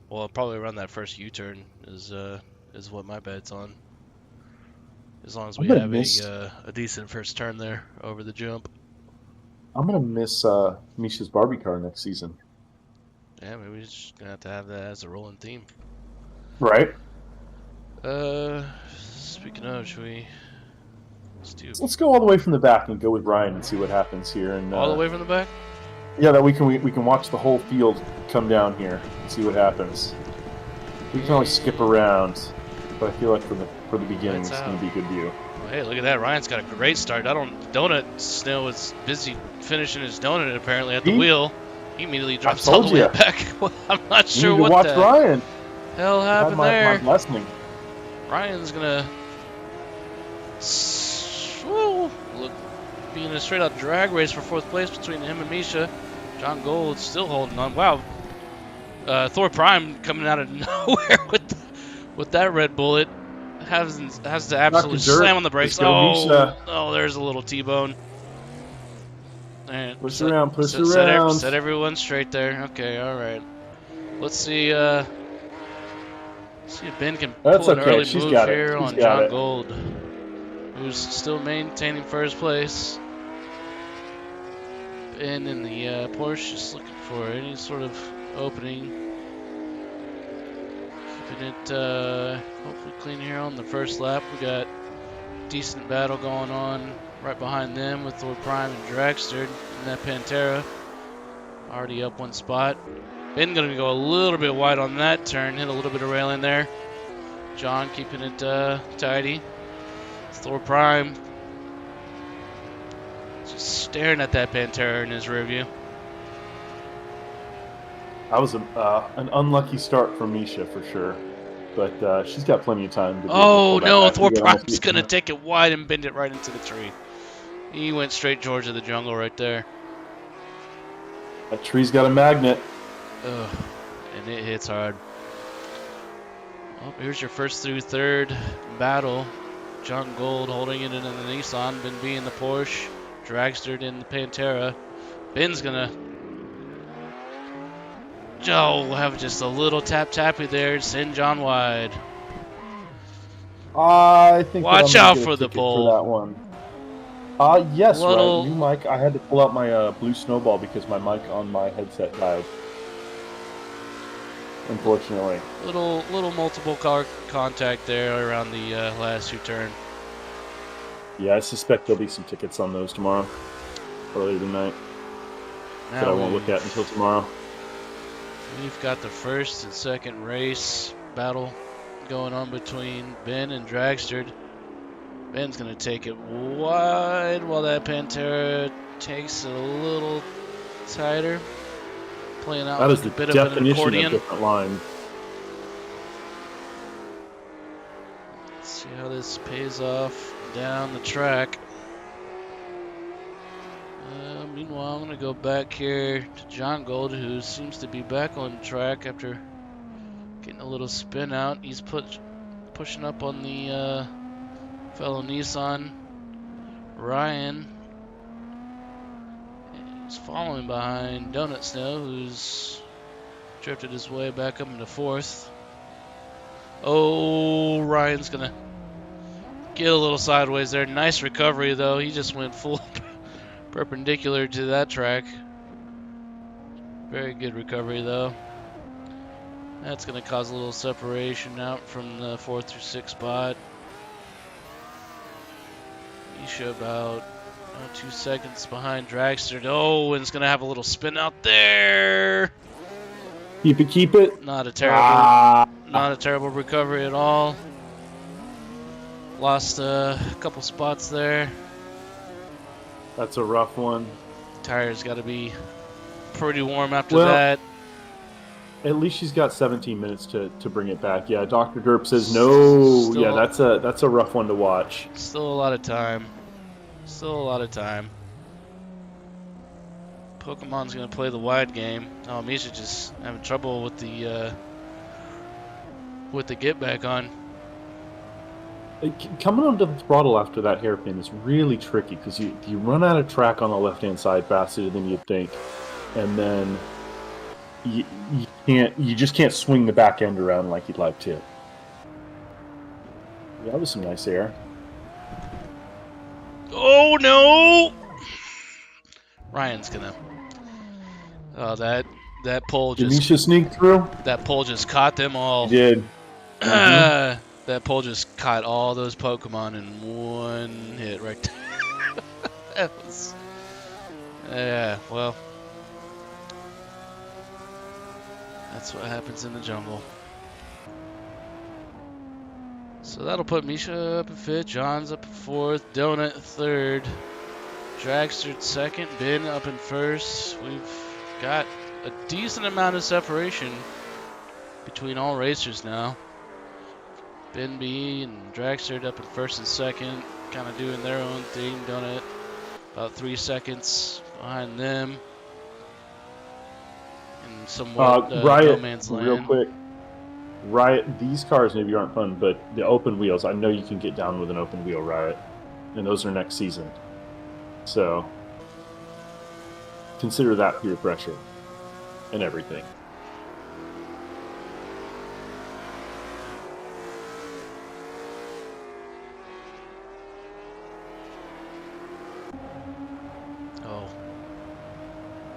Well, probably around that first U-turn is what my bet's on. As long as we have a decent first turn there over the jump. I'm gonna miss Misha's Barbie car next season. Yeah, maybe we're just gonna have to have that as a rolling theme. Right. Speaking of, should we? Let's go all the way from the back and go with Ryan and see what happens here. And all the way from the back. Yeah, that we can watch the whole field come down here and see what happens. We can always skip around, but I feel like for the beginning it's going to be a good view. Well, hey, look at that! Ryan's got a great start. Donut Snail was busy finishing his donut apparently at the wheel. He immediately drops all the way back. I'm not sure what watch the Ryan. hell happened there. My blessing. Ryan's gonna be in a straight out drag race for fourth place between him and Misha. John Gold still holding on. Wow. Thor Prime coming out of nowhere with that red bullet. Has to absolutely slam on the brakes. Oh, there's a little T-bone. And Push set, around, push set, set, around. set everyone straight there. Okay, all right. Let's see. See if Ben can That's pull an okay. early She's move got it. here She's on got John it. Gold, who's still maintaining first place. Ben in the Porsche just looking for any sort of opening. Keeping it hopefully clean here on the first lap. We got decent battle going on right behind them with Thor Prime and Dragster and that Pantera. Already up one spot. Ben gonna go a little bit wide on that turn, hit a little bit of railing there. John keeping it tidy. Thor Prime just staring at that Pantera in his rear view. That was an unlucky start for Misha for sure, but she's got plenty of time to be able to Oh pull that no, back. Thor We got almost Prime's 8 gonna minutes. take it wide and bend it right into the tree. He went straight George of the Jungle right there. That tree's got a magnet. Ugh, and it hits hard. Well, here's your first through third battle. John Gold holding it in the Nissan, Ben B in the Porsche, Dragster in the Pantera. Ben's gonna have just a little tappy there, send John wide. I think that Watch I'm gonna out get a for the ticket pole. for that one. Yes, Little- right. New mic. I had to pull out my blue snowball because my mic on my headset died. Unfortunately. Little multiple car contact there around the last U-turn. Yeah, I suspect there'll be some tickets on those tomorrow, earlier tonight, that I won't look at until tomorrow. We've got the first and second race battle going on between Ben and Dragster. Ben's going to take it wide while that Pantera takes it a little tighter. Playing out That is like the a bit of an definition accordion. of different line. Let's see how this pays off down the track. Meanwhile, I'm going to go back here to John Gold, who seems to be back on track after getting a little spin out. He's pushing up on the fellow Nissan, Ryan. He's following behind Donut Snow, who's drifted his way back up into fourth. Oh, Ryan's going to get a little sideways there. Nice recovery, though. He just went full perpendicular to that track. Very good recovery, though. That's going to cause a little separation out from the 4th through 6th spot. Misha about 2 seconds behind Dragster. Oh, and it's going to have a little spin out there. Keep it. Not a terrible recovery at all. Lost a couple spots there. That's a rough one. Tires got to be pretty warm after Well, that. At least she's got 17 minutes to bring it back. Yeah, Dr. Derp says no. Still- Yeah, that's a rough one to watch. Still a lot of time. Pokemon's gonna play the wide game. Oh, Misha just having trouble with the get back on. Coming onto the throttle after that hairpin is really tricky because you run out of track on the left-hand side faster than you'd think, and then you just can't swing the back end around like you'd like to. Yeah, that was some nice air. Oh no! Ryan's gonna. Oh, that pole Did just Misha sneak through? that pole just caught them all. He did. That pole just caught all those Pokemon in one hit right there. That was, yeah, well, that's what happens in the jungle. So that'll put Misha up at 5th, John's up at 4th, Donut 3rd, Dragster 2nd, Ben up in 1st. We've got a decent amount of separation between all racers now. Ben B and Dragster up in 1st and 2nd, kind of doing their own thing, Donut about 3 seconds behind them. And somewhat Riot, no man's land. real quick. Riot, these cars maybe aren't fun, but the open wheels, I know you can get down with an open wheel Riot, and those are next season. So, consider that peer pressure and everything.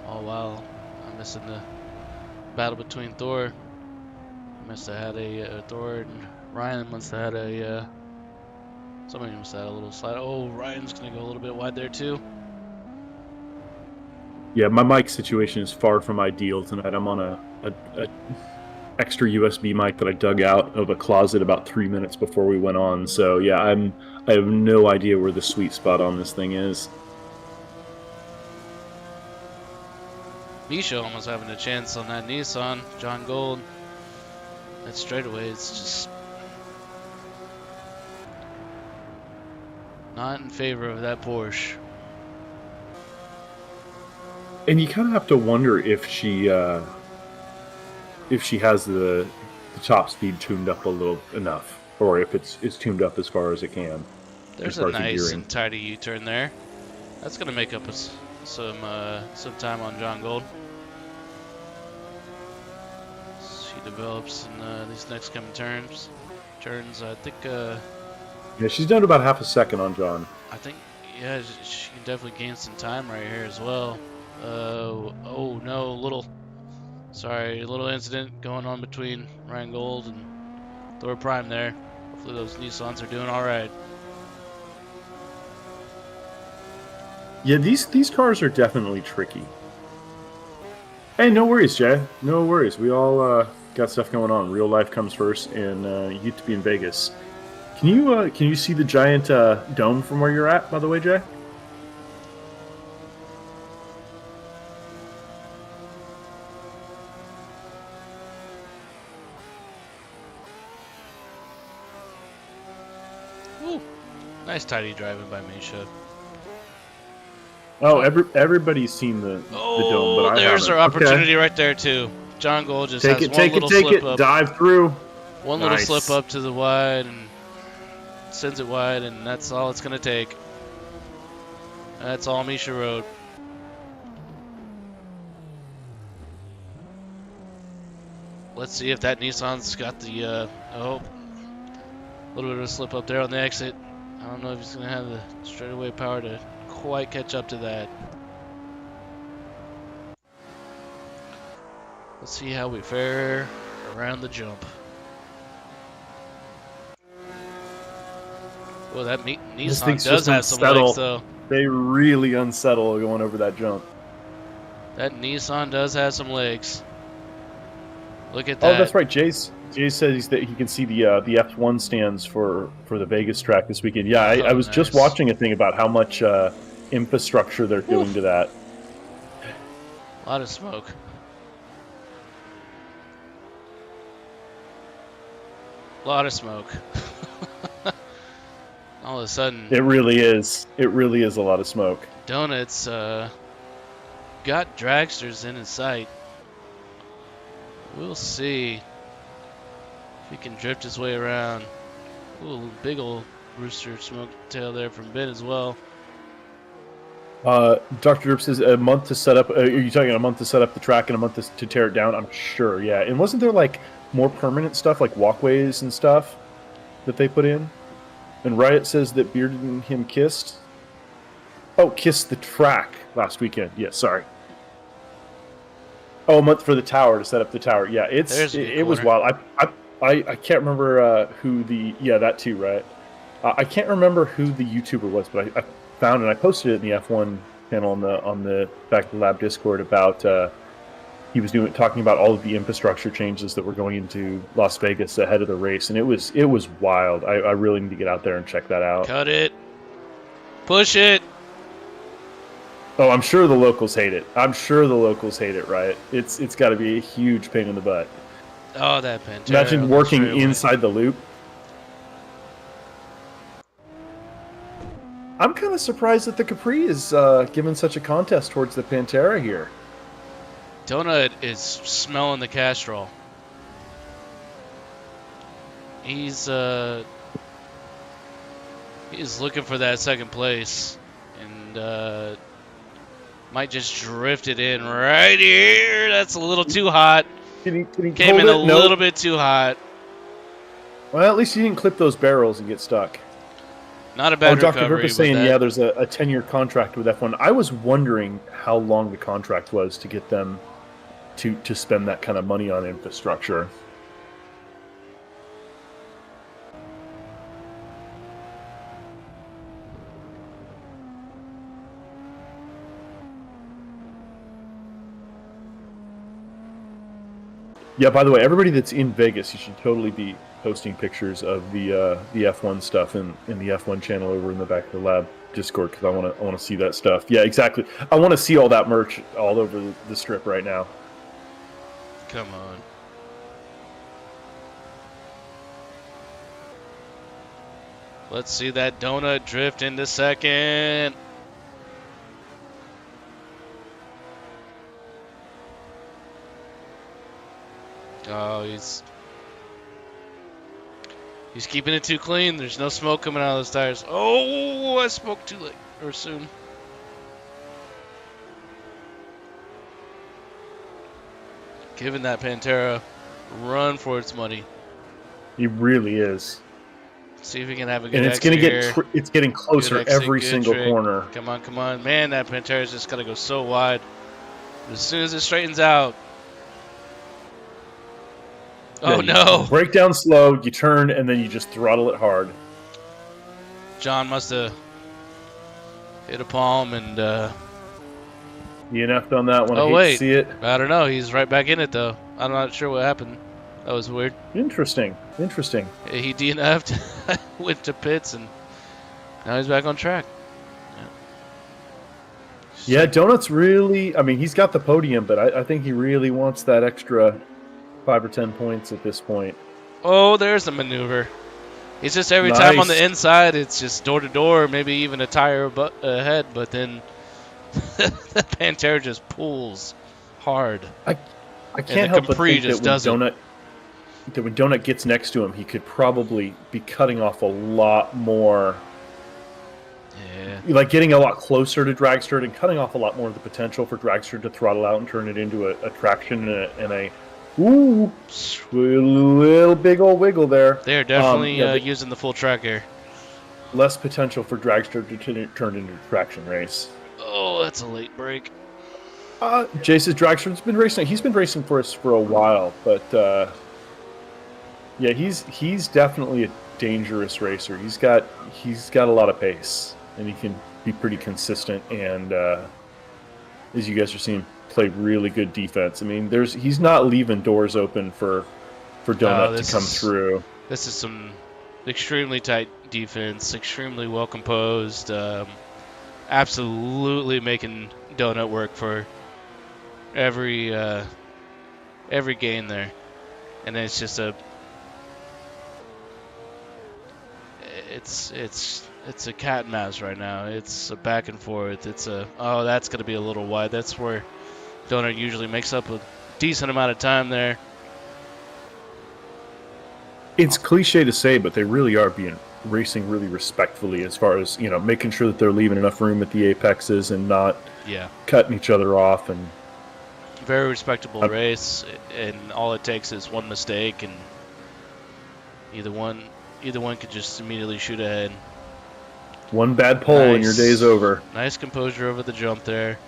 Oh wow, I'm missing the battle between Thor. Must have had a Thor and Ryan must have had a somebody must have had a little slide. Oh, Ryan's gonna go a little bit wide there too. Yeah, my mic situation is far from ideal tonight. I'm on a extra USB mic that I dug out of a closet about 3 minutes before we went on. So yeah, I have no idea where the sweet spot on this thing is. Misha almost having a chance on that Nissan. John Gold. That straightaway is just not in favor of that Porsche. And you kind of have to wonder if she has the top speed tuned up a little enough, or if it's tuned up as far as it can. There's a nice and tidy U-turn there. That's gonna make up some time on John Gold. She develops in these next coming turns. I think. Yeah, she's down to about half a second on John. I think, yeah, she can definitely gain some time right here as well. Oh no, little incident going on between Ryan Gold and Thor Prime there. Hopefully those Nissans are doing all right. Yeah, these cars are definitely tricky. Hey, no worries, Jay. No worries. We all got stuff going on. Real life comes first, and you get to be in Vegas. Can you see the giant dome from where you're at, by the way, Jay? Woo. Nice tidy driving by Misha. Oh, everybody's seen the dome, but I there's haven't. our opportunity right there too. John Gold just has one little take slip it, up. dive through. One little slip up to the wide and sends it wide, and that's all it's gonna take. That's all Misha Road. Let's see if that Nissan's got the a little bit of a slip up there on the exit. I don't know if he's gonna have the straightaway power to quite catch up to that. Let's see how we fare around the jump. Well, that Nissan does have some legs, though. They really unsettle going over that jump. That Nissan does have some legs. Look at that. Oh, that's right. Jay says that he can see the F1 stands for the Vegas track this weekend. Yeah, I was just watching a thing about how much infrastructure they're doing to that. A lot of smoke. A lot of smoke. All of a sudden, it really is. It really is a lot of smoke. Donuts got dragsters in his sight. We'll see if he can drift his way around. Ooh, big old rooster smoke tail there from Ben as well. Dr. Derp says a month to set up. Are you talking a month to set up the track and a month to tear it down? I'm sure, yeah. And wasn't there like more permanent stuff, like walkways and stuff that they put in? And Riot says that Beard and him kissed. Oh, kissed the track last weekend. Yeah, sorry. Oh, a month for the tower to set up the tower. Yeah, it was wild. I can't remember who the that too, right? I can't remember who the YouTuber was, but I found and I posted it in the F1 channel on the Back to the Lab Discord about he was talking about all of the infrastructure changes that were going into Las Vegas ahead of the race, and it was wild. I really need to get out there and check that out. Cut it. Push it. Oh, I'm sure the locals hate it. Right? It's got to be a huge pain in the butt. Oh, that Pantera. Imagine working inside the loop. I'm kind of surprised that the Capri is given such a contest towards the Pantera here. Donut is smelling the Castrol. He's looking for that second place, and Might just drift it in right here. That's a little too hot. Can he Came hold in a it? No. little bit too hot. Well, at least you didn't clip those barrels and get stuck. Not a bad Dr. recovery, Verpa's but saying, that, yeah, there's a 10-year contract with F1. I was wondering how long the contract was to get them to spend that kind of money on infrastructure. Yeah, by the way, everybody that's in Vegas, you should totally be posting pictures of the F1 stuff in the F1 channel over in the back of the lab Discord, because I want to see that stuff. Yeah, exactly. I want to see all that merch all over the strip right now. come on. Let's see that donut drift into second. Oh, he's keeping it too clean. There's no smoke coming out of those tires. Oh, I spoke too late or soon. Giving that Pantera a run for its money. He really is. See if we can have a good And it's exit going to here. it's getting closer Good exit, every good single trick. corner. Come on, come on. Man, that Pantera's just got to go so wide. As soon as it straightens out. Oh, Yeah, no. You break down slow, you turn, and then you just throttle it hard. John must have hit a palm and... DNF'd on that one. Oh, I hate wait. to see it. I don't know. He's right back in it, though. I'm not sure what happened. That was weird. Interesting. Interesting. He DNF'd, went to pits, and now he's back on track. Yeah, Donut's really... I mean, he's got the podium, but I think he really wants that extra 5 or 10 points at this point. Oh, there's the maneuver. It's just every time on the Nice. inside, it's just door to door, maybe even a tire ahead, but then the Pantera just pulls hard. I the can't help but Capri think just that when Donut gets next to him, he could probably be cutting off a lot more. Yeah. Like getting a lot closer to Dragster and cutting off a lot more of the potential for Dragster to throttle out and turn it into a traction and a little big old wiggle there. They're definitely Yeah, using the full track here. less potential for Dragster to turn into a traction race. Oh, that's a late break. Jace's Dragster's been racing. He's been racing for us for a while, but yeah, he's definitely a dangerous racer. He's got a lot of pace, and he can be pretty consistent. And as you guys are seeing, play really good defense. I mean, he's not leaving doors open for Donut to come through. This is some extremely tight defense, extremely well composed. Absolutely making Donut work for every gain there, and it's just it's a cat and mouse right now. It's a back and forth. Oh, that's gonna be a little wide. That's where Donut usually makes up a decent amount of time there. It's cliche to say, but they really are racing really respectfully as far as, making sure that they're leaving enough room at the apexes and not cutting each other off. And very respectable race, and all it takes is one mistake, and either one could just immediately shoot ahead. One bad pole and your day's over. Nice composure over the jump there.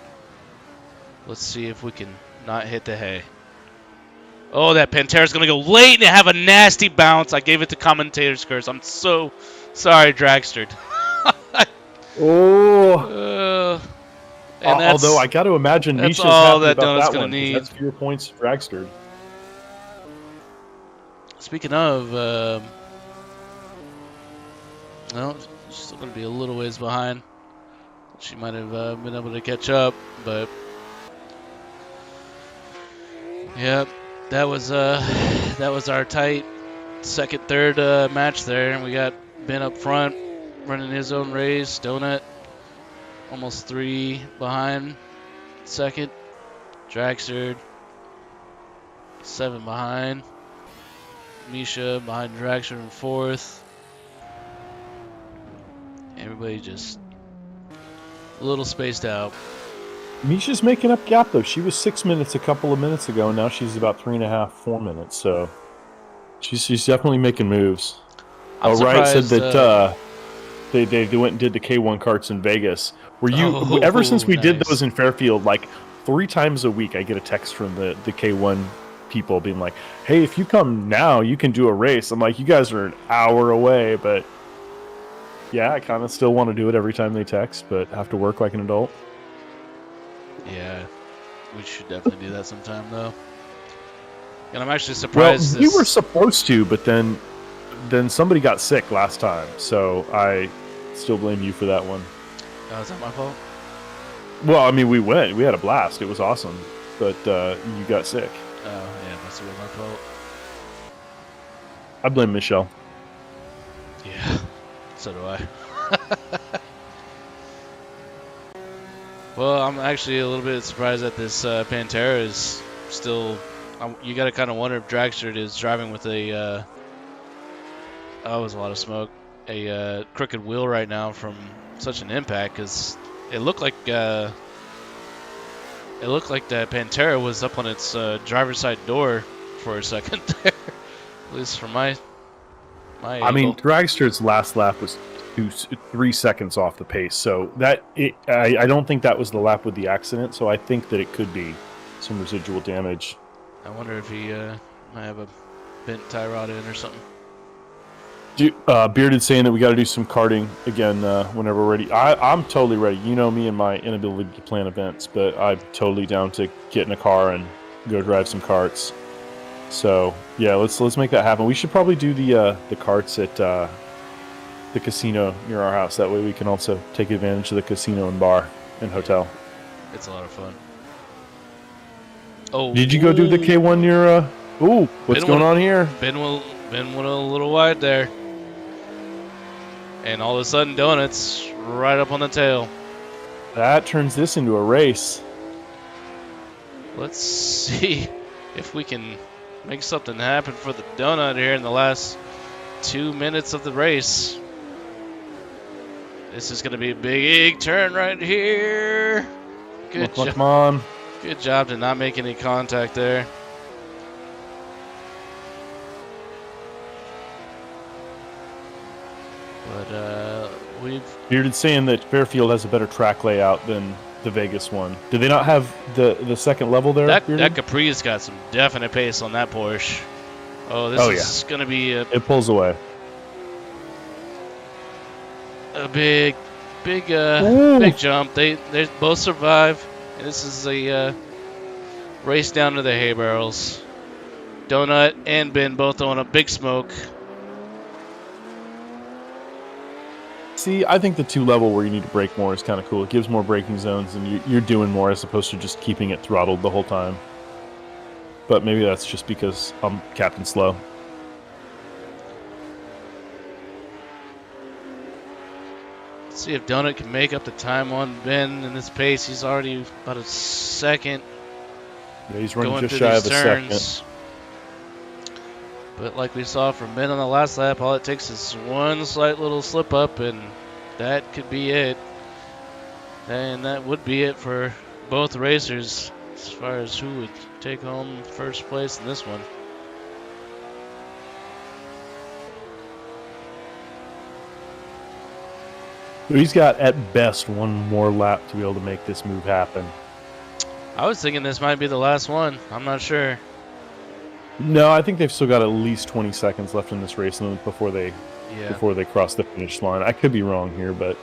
Let's see if we can not hit the hay. Oh, that Pantera's going to go late and have a nasty bounce. I gave it to commentator's curse. I'm so sorry, Dragster. And although I got to imagine that's Misha's all happy that about Donut's that going one, to need. that's fewer points for Dragster. Speaking of, well, she's still going to be a little ways behind. She might have been able to catch up, but yeah, that was our tight second, third match there, and we got Ben up front running his own race. Donut almost 3 behind second. Dragster 7 behind. Misha behind Dragster in 4th. Everybody just a little spaced out. Misha's making up gap though. She was 6 minutes a couple of minutes ago, and now she's about 3.5, 4 minutes. So she's definitely making moves. I'm Riot said surprised, that they went and did the K1 carts in Vegas. Were you ever since we did nice. those in Fairfield, like 3 times a week, I get a text from the K1 people being like, "Hey, if you come now, you can do a race." I'm like, "You guys are an hour away," but yeah, I kind of still want to do it every time they text, but have to work like an adult. Yeah, we should definitely do that sometime, though. And I'm actually surprised. Well, we were supposed to, but then somebody got sick last time, so I still blame you for that one. Oh, is that my fault? Well, I mean, we went. We had a blast. It was awesome, but you got sick. Oh, yeah, must have been my fault. I blame Michelle. Yeah, so do I. Well, I'm actually a little bit surprised that this Pantera is still. You got to kind of wonder if Dragster is driving with a. Oh, it was a lot of smoke. A crooked wheel right now from such an impact, because it looked like the Pantera was up on its driver's side door for a second there. At least from my I mean, angle. Dragster's last lap was 3 seconds off the pace, so I don't think that was the lap with the accident. So I think that it could be some residual damage. I wonder if he might have a bent tie rod in or something. Bearded saying that we got to do some karting again whenever we're ready. I'm totally ready. You know me and my inability to plan events, but I'm totally down to get in a car and go drive some karts. So yeah, let's make that happen. We should probably do the karts at the casino near our house. That way we can also take advantage of the casino and bar and hotel. It's a lot of fun. Oh, Did you go do the K1 near? What's going on here? Ben went a little wide there, and all of a sudden, Donuts right up on the tail. That turns this into a race. Let's see if we can make something happen for the Donut here in the last 2 minutes of the race. This is going to be a big turn right here. Good job. Come on. Good job to not make any contact there. But Bearded saying that Fairfield has a better track layout than the Vegas one. Do they not have the second level there? that Capri's got some definite pace on that Porsche. Oh, this is going to be it pulls away. a big jump. They both survive, and this is a race down to the hay barrels. Donut and Ben both on a big smoke. See, I think the 2 level where you need to brake more is kind of cool. It gives more braking zones, and you're doing more as opposed to just keeping it throttled the whole time. But maybe that's just because I'm Captain Slow. Let's see if Donut can make up the time on Ben in this pace. He's already about a second. Yeah, he's running going just through shy these of a turns. second. But like we saw from Ben on the last lap, all it takes is one slight little slip up, and that could be it. And that would be it for both racers as far as who would take home first place in this one. He's got, at best, one more lap to be able to make this move happen. I was thinking this might be the last one. I'm not sure. No, I think they've still got at least 20 seconds left in this race before they cross the finish line. I could be wrong here, but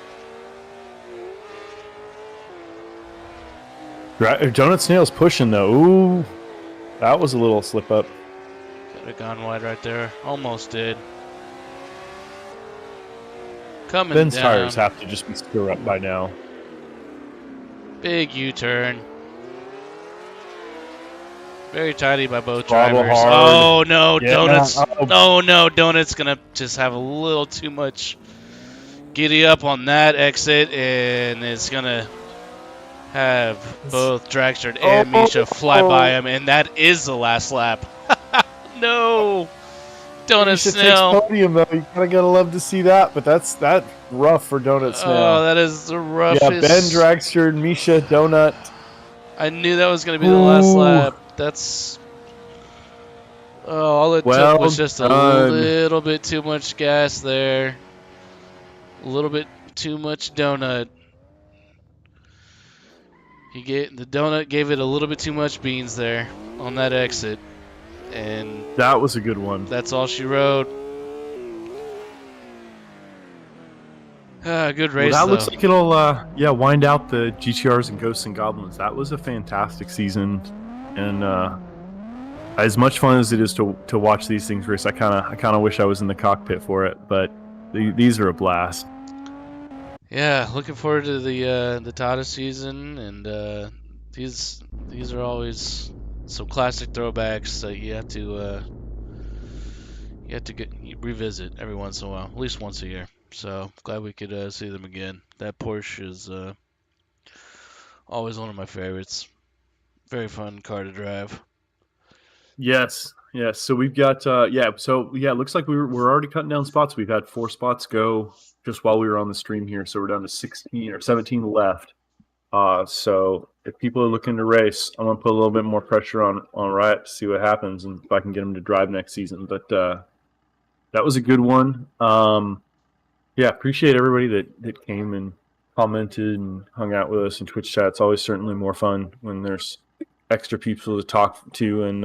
Donut Snail's pushing though. Ooh, that was a little slip up. Could have gone wide right there. Almost did. Coming Ben's down. tires have to just be stir up by now. Big U-turn. Very tidy by both Throttle drivers. hard. Oh no, Yeah. Donuts! Oh. Oh no, Donuts gonna just have a little too much giddy up on that exit, and it's gonna have both Dragster and Misha fly by him, and that is the last lap. No, Donut Snail. Podium though. You kind of gotta love to see that, but that's rough for Donut Snail. Oh, that is the roughest. Yeah, Ben, Dragster, Misha, Donut. I knew that was going to be the last Ooh. lap. That's... Oh, all it took was just a little bit too much gas there. A little bit too much donut. The donut gave it a little bit too much beans there on that exit. And That was a good one. that's all she wrote. Good race, Well, that though. looks like it'll wind out the GTRs and Ghosts and Goblins. That was a fantastic season, and as much fun as it is to watch these things race, I kind of wish I was in the cockpit for it. But these are a blast. Yeah, looking forward to the Tata season, and these are always some classic throwbacks that you have to revisit every once in a while, at least once a year. So glad we could see them again. That Porsche is always one of my favorites. Very fun car to drive. Yes. So we've got it looks like we're already cutting down spots. We've had 4 spots go just while we were on the stream here, so we're down to 16 or 17 left. So if people are looking to race, I'm gonna put a little bit more pressure on Riot to see what happens and if I can get them to drive next season. But that was a good one. Appreciate everybody that came and commented and hung out with us in Twitch chat. It's always certainly more fun when there's extra people to talk to, and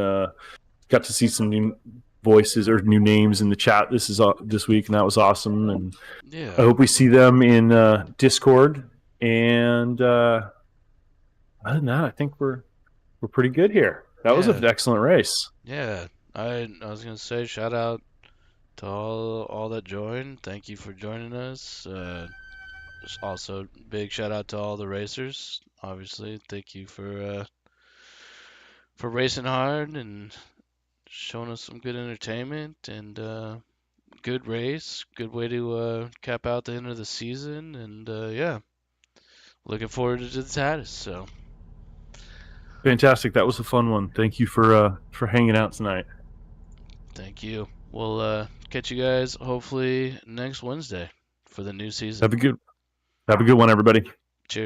got to see some new voices or new names in the chat this week, and that was awesome. And Yeah. I hope we see them in Discord. And other than that, I think we're pretty good here. That was an excellent race. Yeah, I was gonna say shout out to all that joined. Thank you for joining us. Also, big shout out to all the racers. Obviously, thank you for racing hard and showing us some good entertainment and good race. Good way to cap out the end of the season. And looking forward to the Tatis. So Fantastic. That was a fun one. Thank you for hanging out tonight. thank you. We'll catch you guys hopefully next Wednesday for the new season. Have a good one, everybody.